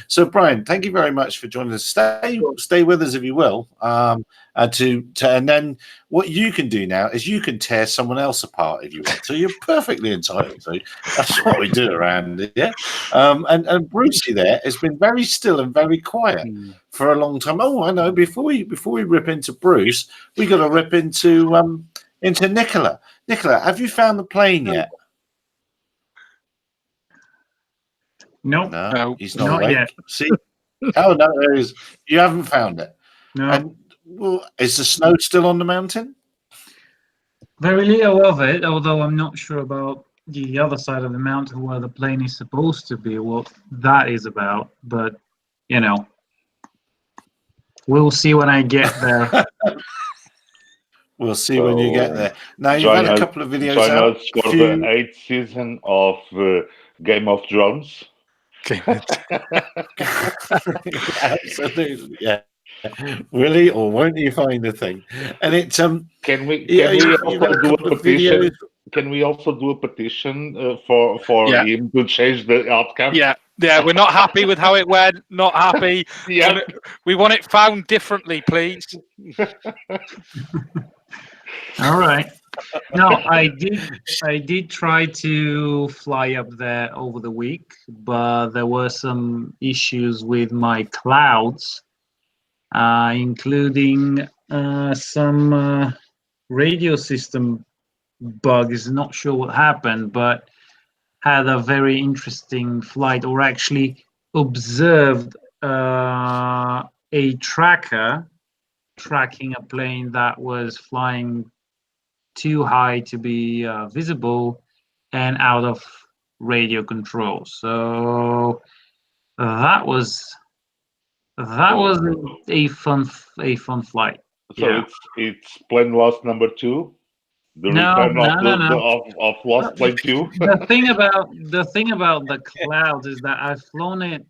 So Brian, thank you very much for joining us. Stay with us if you will. And then what you can do now is you can tear someone else apart if you want to. You're perfectly entitled to. That's what we do around here. And Brucey there has been very still and very quiet for a long time. Oh, I know. Before we rip into Bruce, we got to rip into Nicola. Nicola, have you found the plane yet? Nope. No, he's not Not yet. See? Oh no, you haven't found it. No. And well, is the snow still on the mountain? Very little of it, although I'm not sure about the other side of the mountain where the plane is supposed to be, what that is about. But, we'll see when I get there. We'll see when you get there. Now, you've had a couple of videos out. For the 8th season of Game of Thrones. Absolutely, yeah. Will he or won't he find the thing? And it's Can we also do a petition? Can we also do a petition for him to change the outcome? Yeah, we're not happy with how it went. Not happy. Yeah, we want it found differently, please. All right. No, I did try to fly up there over the week, but there were some issues with my clouds, including some radio system bugs. Not sure what happened, but had a very interesting flight, or actually observed a tracker tracking a plane that was flying too high to be visible and out of radio control. So that was a fun flight. So yeah. it's plane loss number 2. The return of lost plane 2. The thing about the clouds is that I've flown it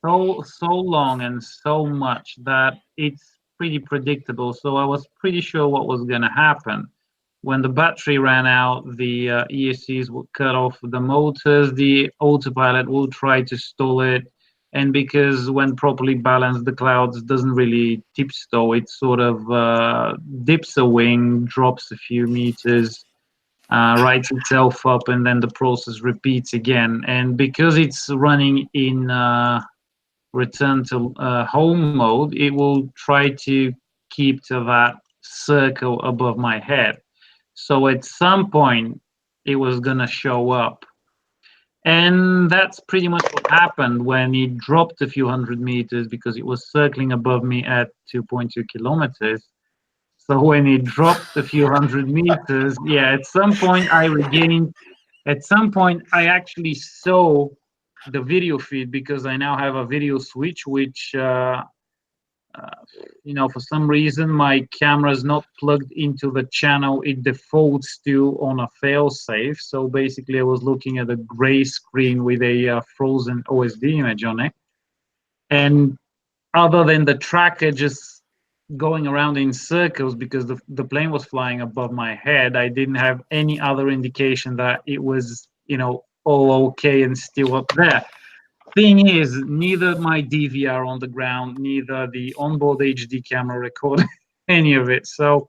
so long and so much that it's pretty predictable. So I was pretty sure what was going to happen. When the battery ran out, the ESCs would cut off the motors, the autopilot will try to stall it, and because when properly balanced, the clouds doesn't really tip stow, it sort of dips a wing, drops a few meters, rights itself up, and then the process repeats again. And because it's running in return to home mode, it will try to keep to that circle above my head. So at some point, it was gonna show up. And that's pretty much what happened when it dropped a few hundred meters, because it was circling above me at 2.2 kilometers. So when it dropped a few hundred meters, yeah, at some point I actually saw the video feed, because I now have a video switch, which, for some reason, my camera is not plugged into the channel it defaults to on a fail-safe. So basically, I was looking at a gray screen with a frozen OSD image on it. And other than the tracker just going around in circles because the plane was flying above my head, I didn't have any other indication that it was, all okay and still up there. Thing is, neither my DVR on the ground, neither the onboard HD camera recorded any of it. So,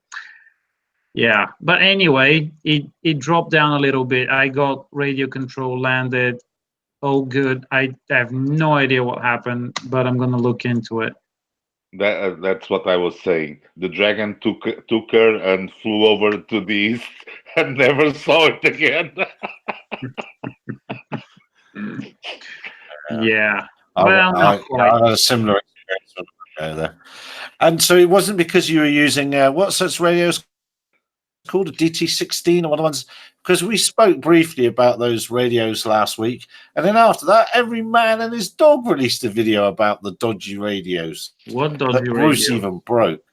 yeah. But anyway, it dropped down a little bit. I got radio control, landed, all good. I have no idea what happened, but I'm going to look into it. That's what I was saying. The dragon took her and flew over to the east and never saw it again. Yeah. Well, I had a similar experience when I go there. And so it wasn't because you were using what such radios called, a DT16 or one of the ones, because we spoke briefly about those radios last week, and then after that, every man and his dog released a video about the dodgy radios. What dodgy that Bruce radio? even broke.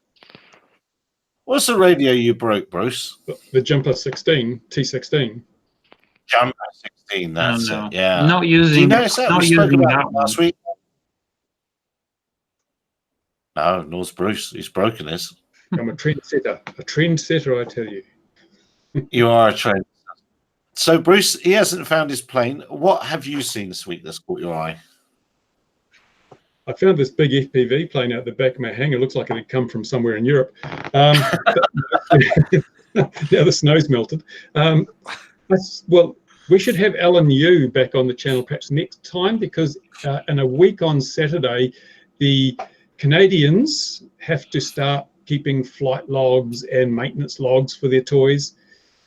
What's the radio you broke, Bruce? The Jumper 16, T16. Jumper 16, that's it. Yeah. Not using. Do you notice that? Not We spoke using about that it last week. No, nor's Bruce. He's broken his. I'm a trendsetter, I tell you. You are a trendsetter. So, Bruce, he hasn't found his plane. What have you seen this week that's caught your eye? I found this big FPV plane out the back of my hangar. It looks like it had come from somewhere in Europe. Now the snow's melted. Well, we should have Alan Yu back on the channel perhaps next time, because in a week on Saturday, the Canadians have to start keeping flight logs and maintenance logs for their toys,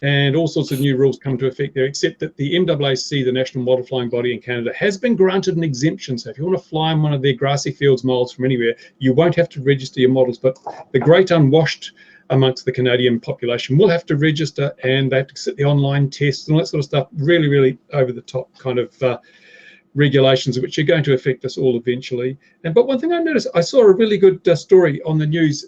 and all sorts of new rules come to effect there, except that the MAAC, the National Model Flying Body in Canada, has been granted an exemption. So if you want to fly in one of their grassy fields models from anywhere, you won't have to register your models, but the great unwashed amongst the Canadian population will have to register, and they have to sit the online tests and all that sort of stuff. Really, really over the top kind of regulations, which are going to affect us all eventually. But one thing I noticed, I saw a really good story on the news.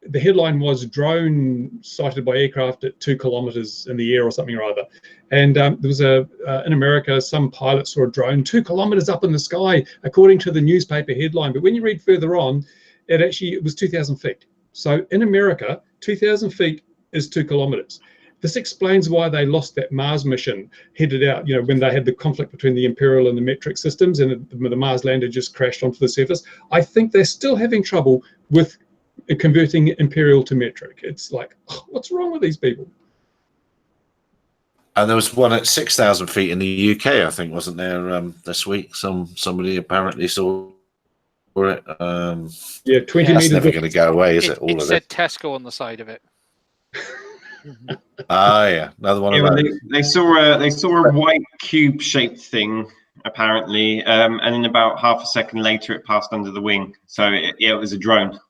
The headline was drone sighted by aircraft at 2 kilometers in the air or something or other. And there was in America, some pilot saw a drone 2 kilometers up in the sky, according to the newspaper headline. But when you read further on, it was 2,000 feet. So in America, 2,000 feet is 2 kilometers. This explains why they lost that Mars mission headed out, when they had the conflict between the Imperial and the metric systems, and the Mars lander just crashed onto the surface. I think they're still having trouble with converting Imperial to metric. It's like, what's wrong with these people? And there was one at 6,000 feet in the UK, I think, wasn't there, this week? Somebody apparently saw it. Yeah, 20 meters. That's never going to go away, is it? All it of said it. Tesco on the side of it. Yeah, another one of those. They saw a white cube-shaped thing apparently, and then about half a second later, it passed under the wing. So it was a drone.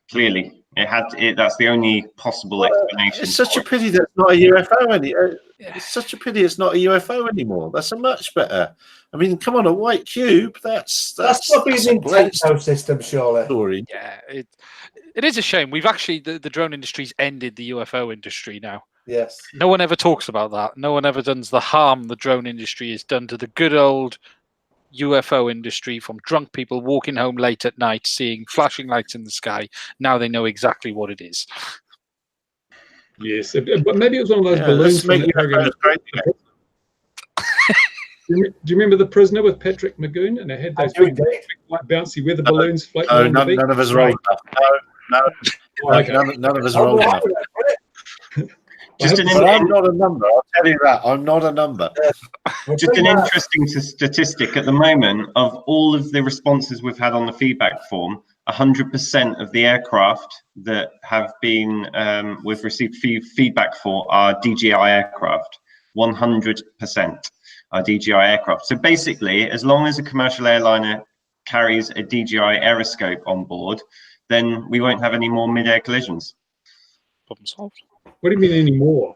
Clearly, that's the only possible explanation. It's such a pity that's not a UFO anymore. It's such a pity it's not a UFO anymore. That's a much better. I mean, come on, a white cube. That's probably a an great Nintendo system, surely. story. Yeah, it is a shame. We've actually the drone industry's ended the UFO industry now. Yes. No one ever talks about that. No one ever does the harm the drone industry has done to the good old UFO industry, from drunk people walking home late at night, seeing flashing lights in the sky. Now they know exactly what it is. Yes, but maybe it was one of those balloons from the program. Do you remember The Prisoner with Patrick McGoon? And it had those big white bouncy weather balloons floating on the beach. None of us are old enough. None of us are old enough. But I'm not a number. I'll tell you that. I'm not a number. Just an interesting statistic at the moment of all of the responses we've had on the feedback form. 100% of the aircraft that have been we've received feedback for are DJI aircraft. 100% are DJI aircraft. So basically, as long as a commercial airliner carries a DJI aeroscope on board, then we won't have any more mid-air collisions. Problem solved. What do you mean anymore?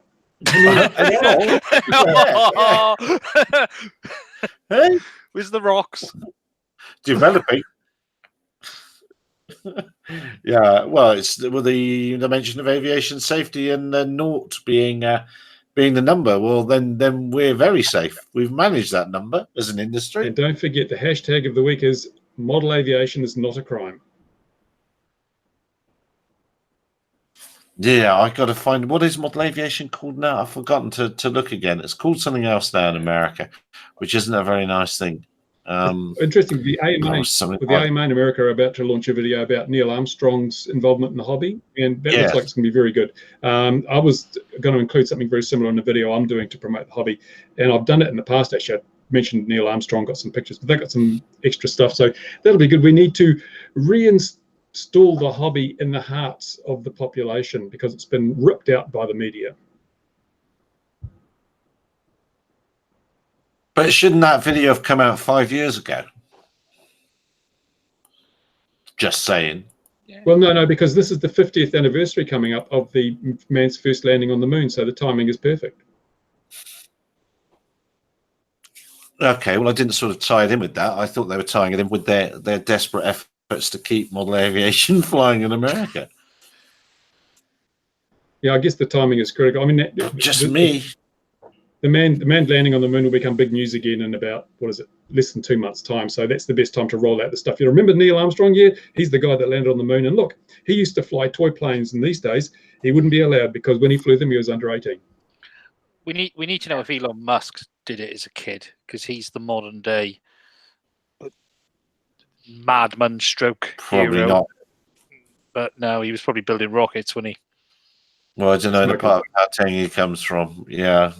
Hey, Where's the rocks? developing. Yeah, well, it's the mention of aviation safety and naught being the number. Well, then we're very safe. We've managed that number as an industry. And don't forget, the hashtag of the week is model aviation is not a crime. Yeah, I got to find what is model aviation called now. I've forgotten to look again. It's called something else now in America, which isn't a very nice thing. Interesting. The AMA, in America are about to launch a video about Neil Armstrong's involvement in the hobby, and that looks like it's going to be very good. I was going to include something very similar in the video I'm doing to promote the hobby, and I've done it in the past. Actually, I mentioned Neil Armstrong, got some pictures, but they got some extra stuff, so that'll be good. We need to reinstall the hobby in the hearts of the population because it's been ripped out by the media. But shouldn't that video have come out 5 years ago? Just saying. Well, no, because this is the 50th anniversary coming up of the man's first landing on the moon, so the timing is perfect. Okay, well, I didn't sort of tie it in with that. I thought they were tying it in with their desperate efforts to keep model aviation flying in America. Yeah, I guess the timing is critical. I mean, The man landing on the moon will become big news again in about, less than 2 months' time. So that's the best time to roll out the stuff. You remember Neil Armstrong? Yeah, he's the guy that landed on the moon. And look, he used to fly toy planes, and these days he wouldn't be allowed because when he flew them, he was under 18. We need to know if Elon Musk did it as a kid, because he's the modern day madman stroke Probably hero. not. But no, he was probably building rockets when he. Well, I don't know the part of how he comes from. Yeah.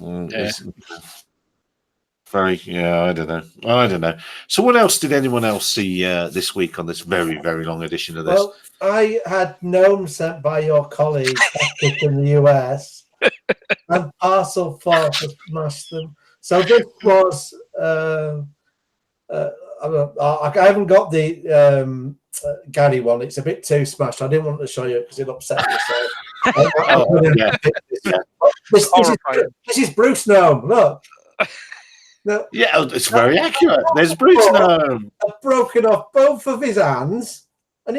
I don't know. So what else did anyone else see this week on this very, very long edition of this? Well, I had gnome sent by your colleague in the US, and Parcel Force has smashed them. So this was, I haven't got the Gary one. It's a bit too smashed. I didn't want to show you because it upset me. So this is Bruce Gnome. Look. No, yeah, it's very accurate. There's Bruce Gnome. I've broken off both of his hands, and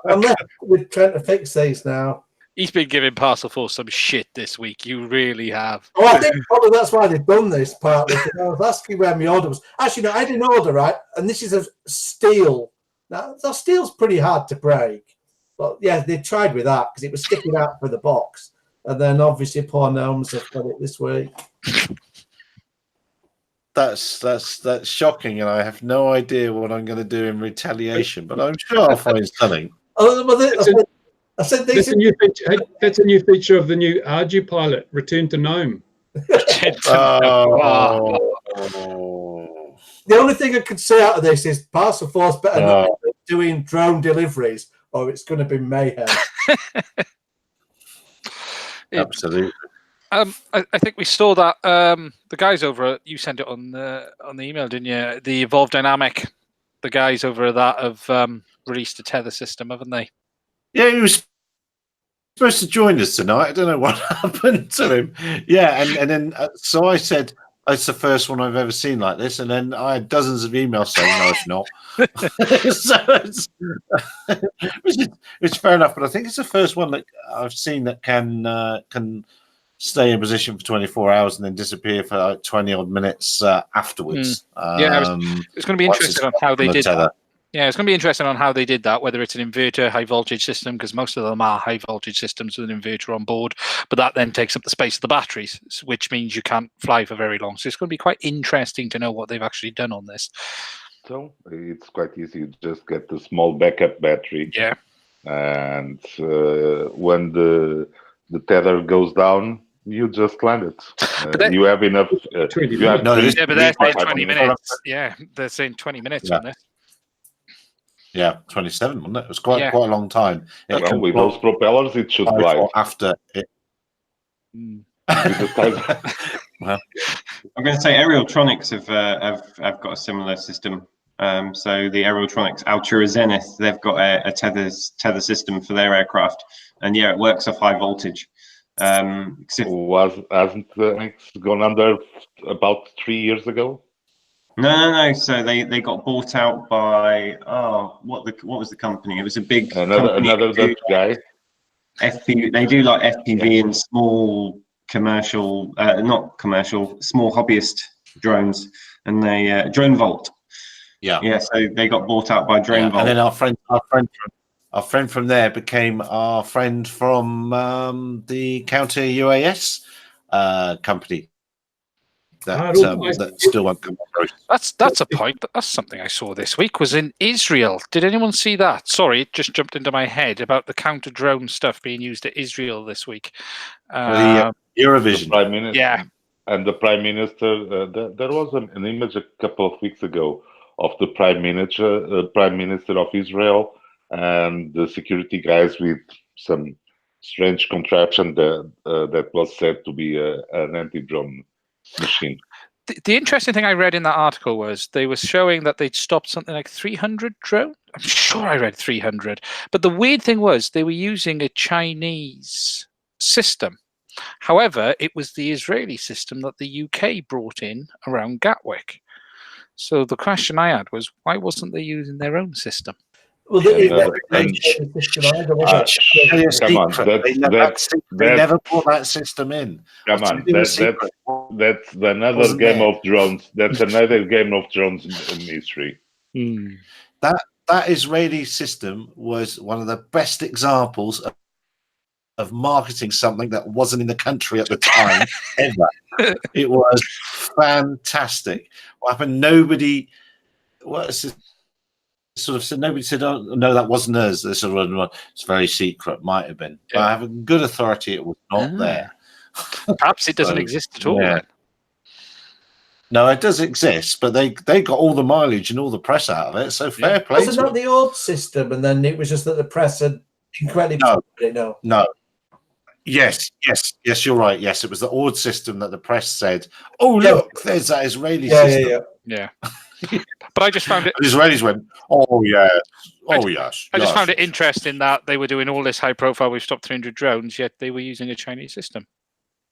I'm left with trying to fix these now. He's been giving Parcel Force some shit this week. You really have. Oh, I think probably that's why they've done this partly. I was asking where my order was. Actually, no, I didn't order, right? And this is a steel. Now, the steel's pretty hard to break. But yeah, they tried with that because it was sticking out for the box. And then obviously poor gnomes have got it this week. That's shocking, and I have no idea what I'm going to do in retaliation. But I'm sure I'll find something. I said that's a new feature of the new Ardu pilot, Return to Gnome. The only thing I could say out of this is Parcel Force better not be doing drone deliveries, or it's going to be mayhem. Absolutely. I think we saw that the guys over you sent it on the email, didn't you? The Evolve Dynamic, the guys over that have released a tether system, haven't they? Yeah, he was supposed to join us tonight. I don't know what happened to him. Yeah, and then so I said it's the first one I've ever seen like this, and then I had dozens of emails saying no, it's not. So it's fair enough, but I think it's the first one that I've seen that can stay in position for 24 hours and then disappear for like 20 odd minutes afterwards. It's going to be interesting on how they did that. Yeah, it's going to be interesting on how they did that, whether it's an inverter high voltage system, because most of them are high voltage systems with an inverter on board, but that then takes up the space of the batteries, which means you can't fly for very long. So it's going to be quite interesting to know what they've actually done on this. So it's quite easy. You just get the small backup battery. Yeah. And when the tether goes down, you just land it. You have enough. But they're saying 20 minutes. Yeah, they're saying 20 minutes on this. Yeah, 27, wasn't it? It was quite a long time. With those propellers, it should fly after it. Well, I'm going to say Aerotronics have got a similar system. So the Aerotronics Altura Zenith, they've got a tether system for their aircraft, and yeah, it works off high voltage. Hasn't the X gone under about 3 years ago? No. So they got bought out by what was the company? It was a big company. Another Dutch guy. FPV. They do like FPV and small commercial, not commercial, small hobbyist drones, and they Drone Volt. Yeah. So they got bought out by Drone Volt, and then our friend from there became our friend from the counter UAS company. That still won't come through. That's a point. That's something I saw this week. Was in Israel. Did anyone see that? Sorry, it just jumped into my head about the counter drone stuff being used at Israel this week. The Eurovision. The Prime Minister, yeah, and the Prime Minister. There was an image a couple of weeks ago of the Prime Minister of Israel and the security guys with some strange contraption that was said to be an anti-drone machine. The interesting thing I read in that article was they were showing that they'd stopped something like 300 drones. I'm sure I read 300. But the weird thing was they were using a Chinese system. However, it was the Israeli system that the UK brought in around Gatwick. So the question I had was, why wasn't they using their own system? Well, Come on, they never brought that system in. Come on, that's another game of drones. That's another game of drones in history. That Israeli system was one of the best examples of marketing something that wasn't in the country at the time ever. It was fantastic. What happened? Nobody said, "Oh no, that wasn't us." They said, "Well, it's very secret. Might have been." But I have a good authority it was not there. Perhaps it doesn't exist at all. Yeah. No, it does exist, but they got all the mileage and all the press out of it. So fair play. Was it not the old system, and then it was just that the press had incredibly No. Yes, you're right. Yes, it was the old system that the press said, "Oh, look, there's that Israeli system." Yeah. But I just found it. The Israelis went, "Oh yeah, yes." I just found it interesting that they were doing all this high profile. We've stopped 300 drones, yet they were using a Chinese system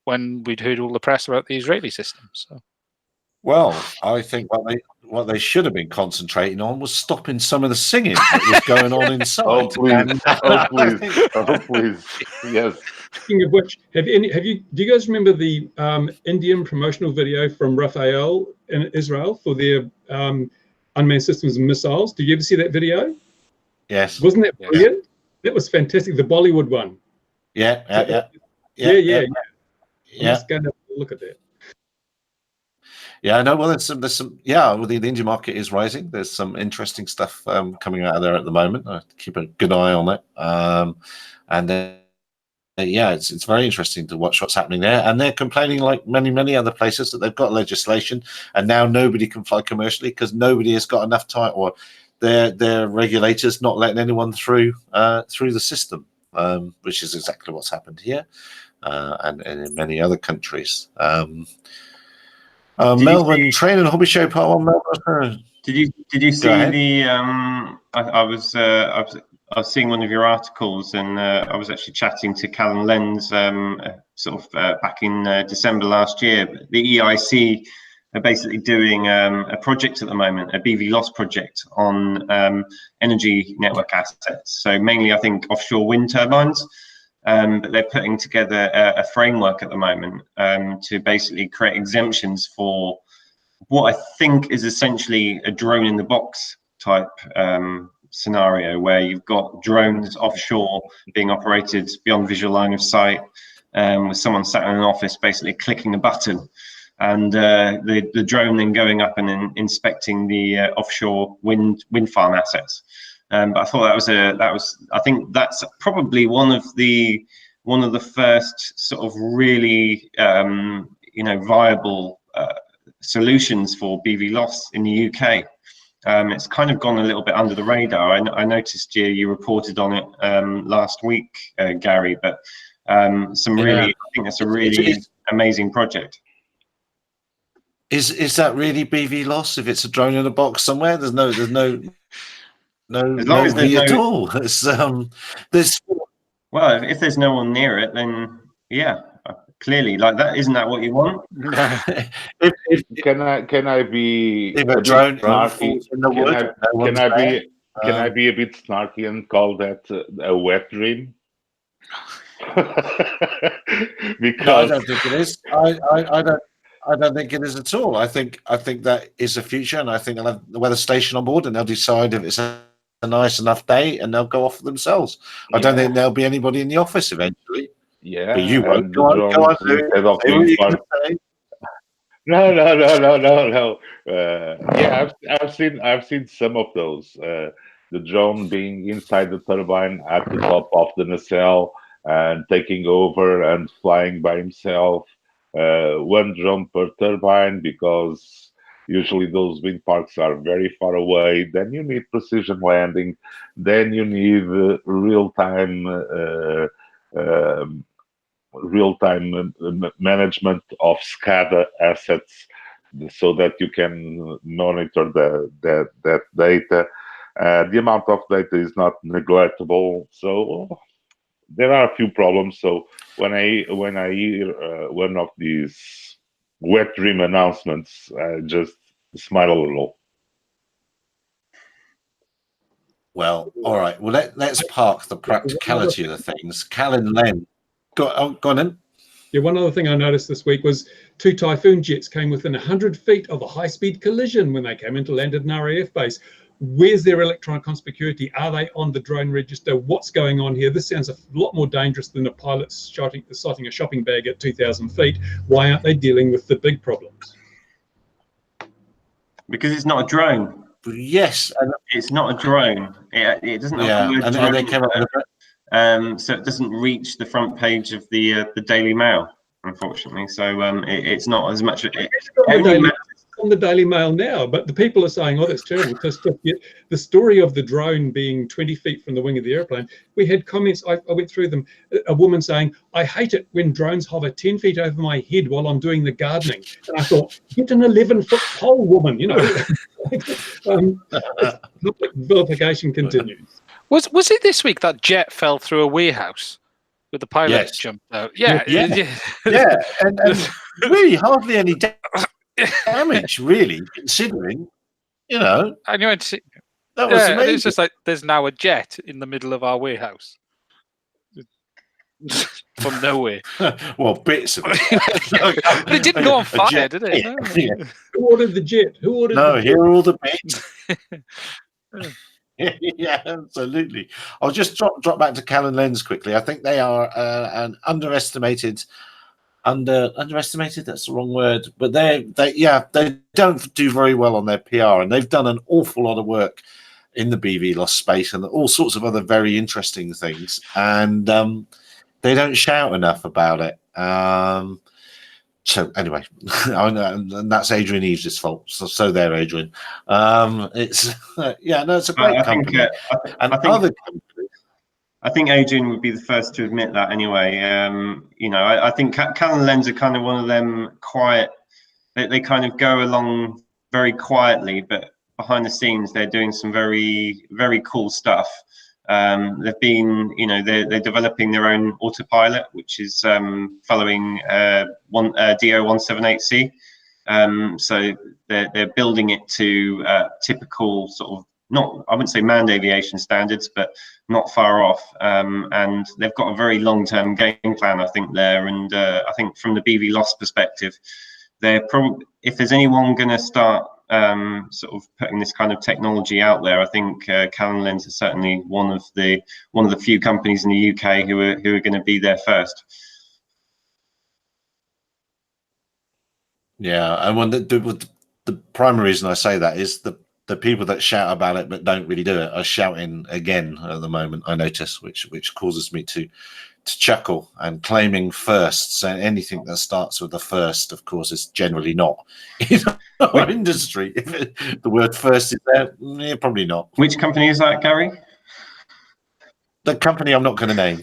when we'd heard all the press about the Israeli system. So, well, I think what they should have been concentrating on was stopping some of the singing that was going on inside. Oh please, yes. Speaking of which, do you guys remember the Indian promotional video from Rafael in Israel for their unmanned systems and missiles? Did you ever see that video? Yes. Wasn't that brilliant? Yeah. That was fantastic. The Bollywood one. Yeah. Let's go and have a look at that. Yeah, I know. Well, there's some. Yeah, well, the Indian market is rising. There's some interesting stuff coming out of there at the moment. I keep a good eye on it. And then, yeah, it's very interesting to watch what's happening there. And they're complaining, like many other places, that they've got legislation, and now nobody can fly commercially because nobody has got enough time, or their regulators not letting anyone through the system, which is exactly what's happened here, and in many other countries. Melbourne Train and Hobby Show Part 1. Melbourne. Did you see the? I was seeing one of your articles, and I was actually chatting to Callum Lenz back in December last year. The EIC are basically doing a project at the moment, a BVLOS project on energy network assets. So mainly, I think, offshore wind turbines. But they're putting together a framework at the moment to basically create exemptions for what I think is essentially a drone in the box type scenario, where you've got drones offshore being operated beyond visual line of sight, with someone sat in an office basically clicking a button, and the drone then going up and inspecting the offshore wind farm assets. But I thought I think that's probably one of the first sort of really viable solutions for BVLOS in the UK. It's kind of gone a little bit under the radar. I noticed you reported on it last week, Gary. But I think that's a really amazing project. Is that really BV loss if it's a drone in a box somewhere? There's no As long as there's V at no, all. It's there's well, if there's no one near it, then yeah, clearly, like that, isn't that what you want? if Can I be if a a drone bit snarky? falls in the wood, no one's there. Can I be a bit snarky and call that a wet dream? Because No, I don't think it is. I don't think it is at all. I think that is the future, and I think they'll have the weather station on board, and they'll decide if it's a nice enough day, and they'll go off for themselves. I don't think there'll be anybody in the office eventually. yeah, But you won't. and Go on, drones instead of say what being you're part- gonna say. No. Yeah, I've seen some of those. The drone being inside the turbine at the top of the nacelle and taking over and flying by himself. One drone per turbine, because usually those wind parks are very far away. Then you need precision landing. Then you need real-time management of SCADA assets, so that you can monitor that data. The amount of data is not neglectable, so there are a few problems. So when I hear one of these wet dream announcements, I just smile a little. Well, all right. Well, let's park the practicality of the things. Cal and Len, go on then. Yeah, one other thing I noticed this week was 2 Typhoon jets came within 100 feet of a high-speed collision when they came into landed in RAF base. Where's their electronic conspicuity? Are they on the drone register? What's going on here? This sounds a lot more dangerous than a pilot sighting a shopping bag at 2,000 feet. Why aren't they dealing with the big problems? Because it's not a drone. Yes, and It's not a drone. It doesn't have the word and drone, they came up with so it doesn't reach the front page of the Daily Mail, unfortunately. So it's not as much. On the Daily Mail now, but the people are saying, "Oh, that's terrible." Just the story of the drone being 20 feet from the wing of the airplane. We had comments. I went through them. A woman saying, "I hate it when drones hover 10 feet over my head while I'm doing the gardening." And I thought, "Get an 11-foot pole, woman." You know. Vilification continues. Was it this week that jet fell through a warehouse with the pilot Yes. jumped out? Yeah. yeah, and really hardly any damage, really, considering, you know, I knew it. that was Yeah, amazing. it's just like there's now a jet in the middle of our warehouse from nowhere. Well, bits of it. But it didn't go on fire, jet. did it? No. Yeah. Who ordered the jet? Who ordered? No, the here are all the bits. Yeah, absolutely. I'll just drop back to Cal and Lens quickly. I think they are an underestimated. Underestimated, that's the wrong word, but they don't do very well on their PR, and they've done an awful lot of work in the BV loss space and all sorts of other very interesting things, and they don't shout enough about it. So anyway, and that's Adrian Eves' fault. So there, Adrian. It's it's a great company. I think Adrian would be the first to admit that anyway. I think Cal and Lens are kind of one of them quiet. They kind of go along very quietly, but behind the scenes they're doing some very, very cool stuff. They've been, they're developing their own autopilot, which is following DO178C. So they're building it to typical sort of, not, I wouldn't say manned aviation standards, but not far off. And they've got a very long-term game plan, I think, there. And I think from the BV loss perspective, they're probably, if there's anyone going to start sort of putting this kind of technology out there, I think Cal and Lens is certainly one of the few companies in the UK who are going to be there first. Yeah, and when the primary reason I say that is the people that shout about it but don't really do it are shouting again at the moment, I notice, which causes me to chuckle, and claiming firsts. And anything that starts with the first, of course, is generally not in our industry. If the word first is there, probably not. Which company is that, Gary? The company I'm not going to name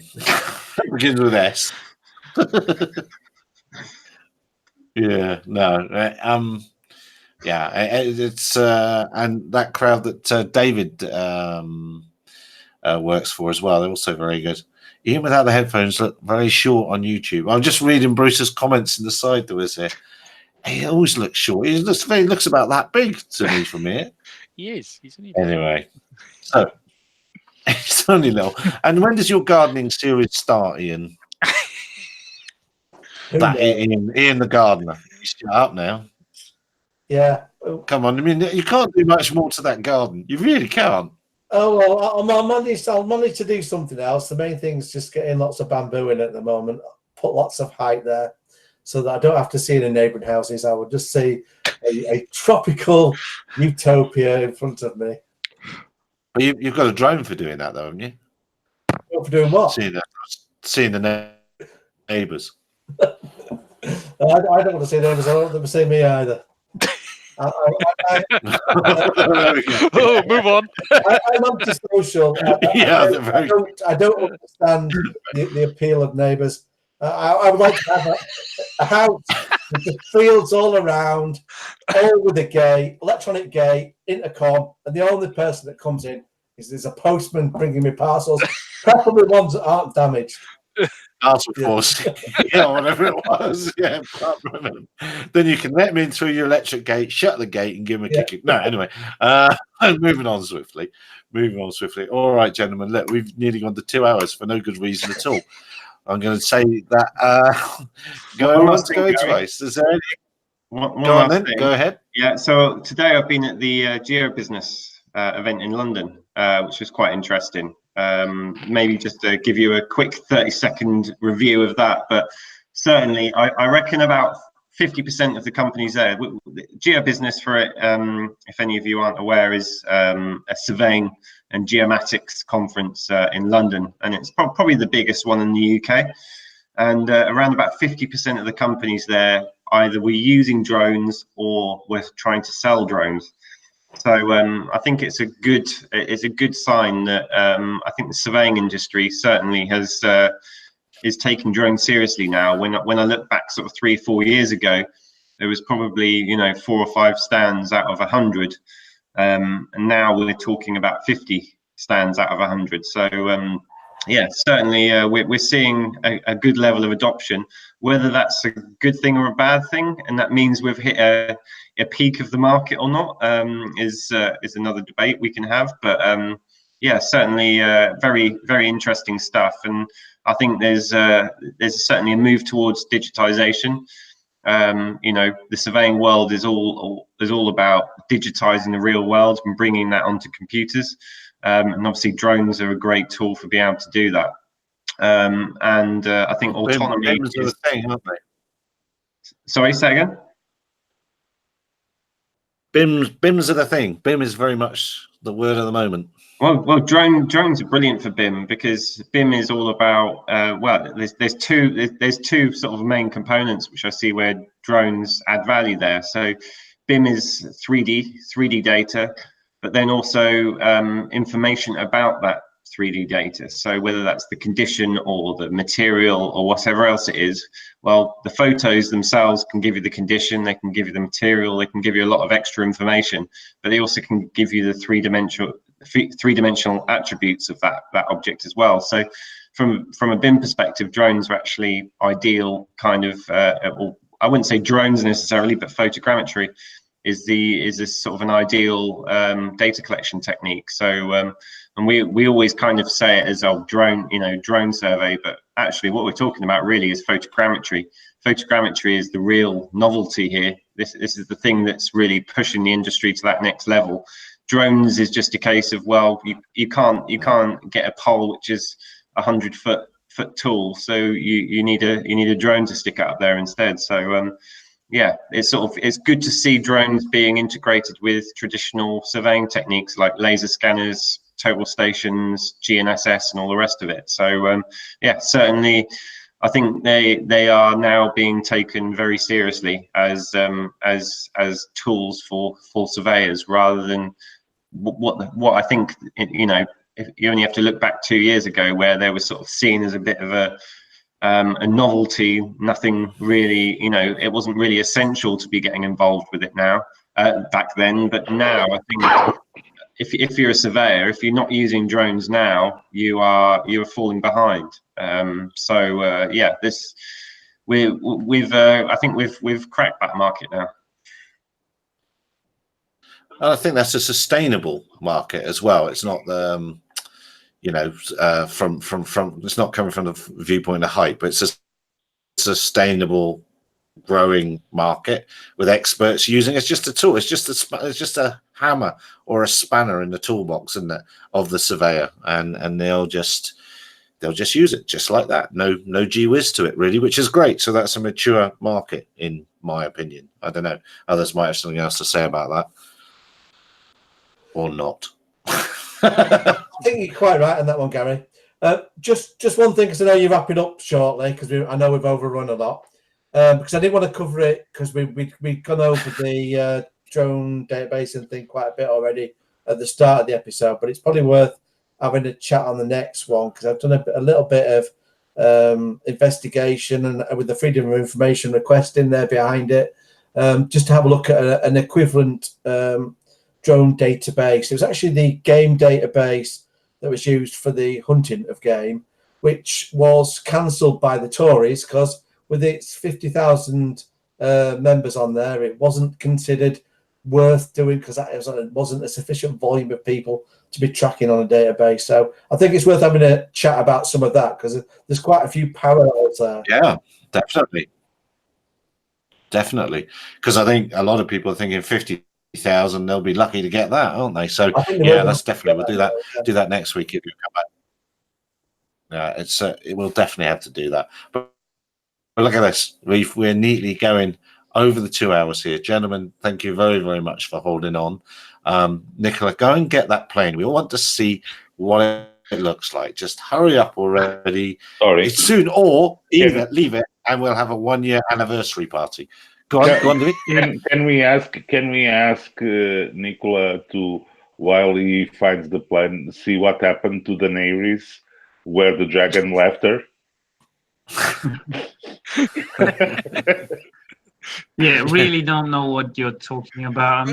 begins with S. Yeah, no, yeah, it's and that crowd that David works for as well. They're also very good. Even without the headphones, look very short on YouTube. I'm just reading Bruce's comments in the side that was here. He always looks short. He looks about that big to me from here. He is. He's only Anyway, so it's only little. And when does your gardening series start, Ian? That Ian the gardener. You shut up now. Yeah. Come on. I mean, you can't do much more to that garden. You really can't. Oh well, I'll manage to do something else. The main thing is just getting lots of bamboo in at the moment. Put lots of height there, so that I don't have to see the neighbouring houses. I would just see a tropical utopia in front of me. But you've got a drone for doing that, though, haven't you? For doing what? Seeing the neighbours. I don't want to see neighbours. I don't want them to see me either. Oh, move on. I'm antisocial. I don't understand the appeal of neighbours. I would like to have a house with the fields all around, all with a gate, electronic gate, intercom, and the only person that comes in is there's a postman bringing me parcels, preferably ones that aren't damaged. Task force, yeah, whatever it was, yeah. Then you can let me in through your electric gate, shut the gate, and give him a kick. No, anyway, moving on swiftly. All right, gentlemen, look, we've nearly gone to 2 hours for no good reason at all. I'm going to say that. Go twice. Is there any? Go on then. Go ahead. Yeah. So today I've been at the Geo Business event in London, which was quite interesting. Maybe just to give you a quick 30-second review of that, but certainly I reckon about 50% of the companies there. Geo Business, for it, if any of you aren't aware, is a surveying and geomatics conference in London, and it's probably the biggest one in the UK. And around about 50% of the companies there either were using drones or were trying to sell drones. So I think it's a good sign that I think the surveying industry certainly is taking drones seriously now. When I look back sort of 3-4 years ago, there was probably 4 or 5 stands out of 100, and now we're talking about 50 stands out of 100. So yeah, certainly we're seeing a good level of adoption. Whether that's a good thing or a bad thing, and that means we've hit a peak of the market or not, is another debate we can have. But yeah, certainly very, very interesting stuff. And I think there's certainly a move towards digitization. The surveying world is all about digitizing the real world and bringing that onto computers. And obviously drones are a great tool for being able to do that. And I think autonomy is the thing, aren't they? Sorry, say again? BIMs are the thing. BIM is very much the word of the moment. Well, drones are brilliant for BIM, because BIM is all about there's two sort of main components which I see where drones add value there. So BIM is 3D data, but then also information about that 3D data. So whether that's the condition or the material or whatever else it is, well, the photos themselves can give you the condition, they can give you the material, they can give you a lot of extra information, but they also can give you the three-dimensional attributes of that object as well. So from a BIM perspective, drones are actually ideal kind of, I wouldn't say drones necessarily, but photogrammetry is a sort of an ideal data collection technique. So and we always kind of say it as our drone survey, but actually what we're talking about really is photogrammetry. Photogrammetry is the real novelty here. This is the thing that's really pushing the industry to that next level. Drones is just a case of, well, you can't get a pole which is 100-foot tall, so you need a drone to stick out there instead. So yeah, it's good to see drones being integrated with traditional surveying techniques like laser scanners, total stations, GNSS, and all the rest of it. So yeah, certainly I think they are now being taken very seriously as tools for surveyors, rather than what I think, if you only have to look back 2 years ago, where they were sort of seen as a bit of a novelty, nothing really, you know, it wasn't really essential to be getting involved with it now, back then. But now I think if you're a surveyor, if you're not using drones now, you are falling behind. Yeah, this I think we've cracked that market now. I think that's a sustainable market as well. It's not the you know, from it's not coming from the viewpoint of hype, but it's a sustainable growing market with experts using. It's just a tool. It's just a hammer or a spanner in the toolbox, isn't it, of the surveyor, and they'll just use it just like that. No gee whiz to it really, which is great. So that's a mature market in my opinion. I don't know. Others might have something else to say about that, or not. I think you're quite right on that one, Gary. Just one thing, because I know you're wrapping up shortly, because I know we've overrun a lot. Because I didn't want to cover it, because we've gone over the drone database and thing quite a bit already at the start of the episode, but it's probably worth having a chat on the next one, because I've done a little bit of investigation and with the Freedom of Information request in there behind it, just to have a look at an equivalent drone database. It was actually the game database that was used for the hunting of game, which was cancelled by the Tories because with its 50,000 members on there, it wasn't considered worth doing, because it wasn't a sufficient volume of people to be tracking on a database. So I think it's worth having a chat about some of that, because there's quite a few parallels there. Yeah, definitely. Because I think a lot of people are thinking 50,000, they'll be lucky to get that, aren't they? So yeah, that's definitely, we'll do that next week if you come back. Yeah, it will definitely have to do that. But look at this, we're neatly going over the 2 hours here, gentlemen. Thank you very, very much for holding on. Nicola, go and get that plane. We want to see what it looks like. Just hurry up already. Sorry, it's soon, or leave it, and we'll have a 1-year anniversary party. Go on, David. Can we ask Nicola to, while he finds the plane, see what happened to the Daenerys, where the dragon left her? Yeah, really don't know what you're talking about.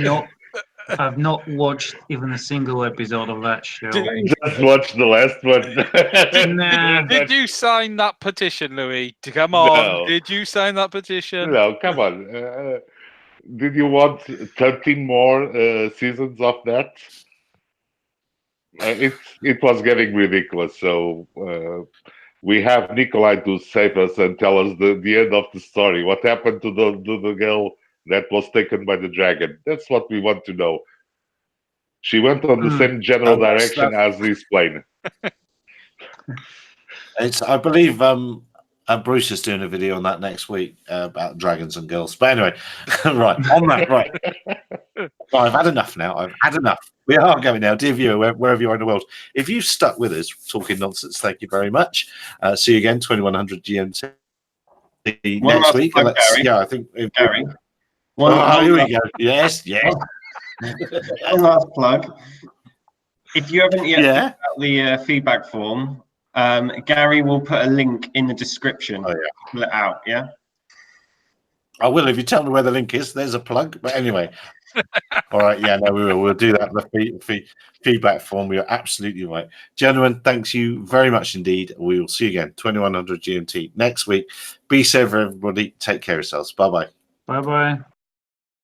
I've not watched even a single episode of that show. Just watch the last one. Nah. Did you sign that petition, Louis? Come on. No. Did you sign that petition? No, come on. Did you want 13 more seasons of that? It was getting ridiculous. So we have Nikolai to save us and tell us the end of the story. What happened to the girl that was taken by the dragon? That's what we want to know. She went on the same general direction as this plane. I believe Bruce is doing a video on that next week about dragons and girls. But anyway, right, on that, right. I've had enough now. I've had enough. We are going now, dear viewer, wherever you are in the world. If you've stuck with us talking nonsense, thank you very much. See you again, 2100 GMT next week. Plug, yeah, I think Gary. Here we go. Yes. One last plug. If you haven't yet filled out the feedback form, Gary will put a link in the description. Fill it out, yeah? I will if you tell me where the link is. There's a plug. But anyway. All right. Yeah, no, we will. We'll do that. The feedback form. You're absolutely right. Gentlemen, thanks you very much indeed. We will see you again, 2100 GMT next week. Be safe, everybody. Take care of yourselves. Bye-bye. Bye-bye.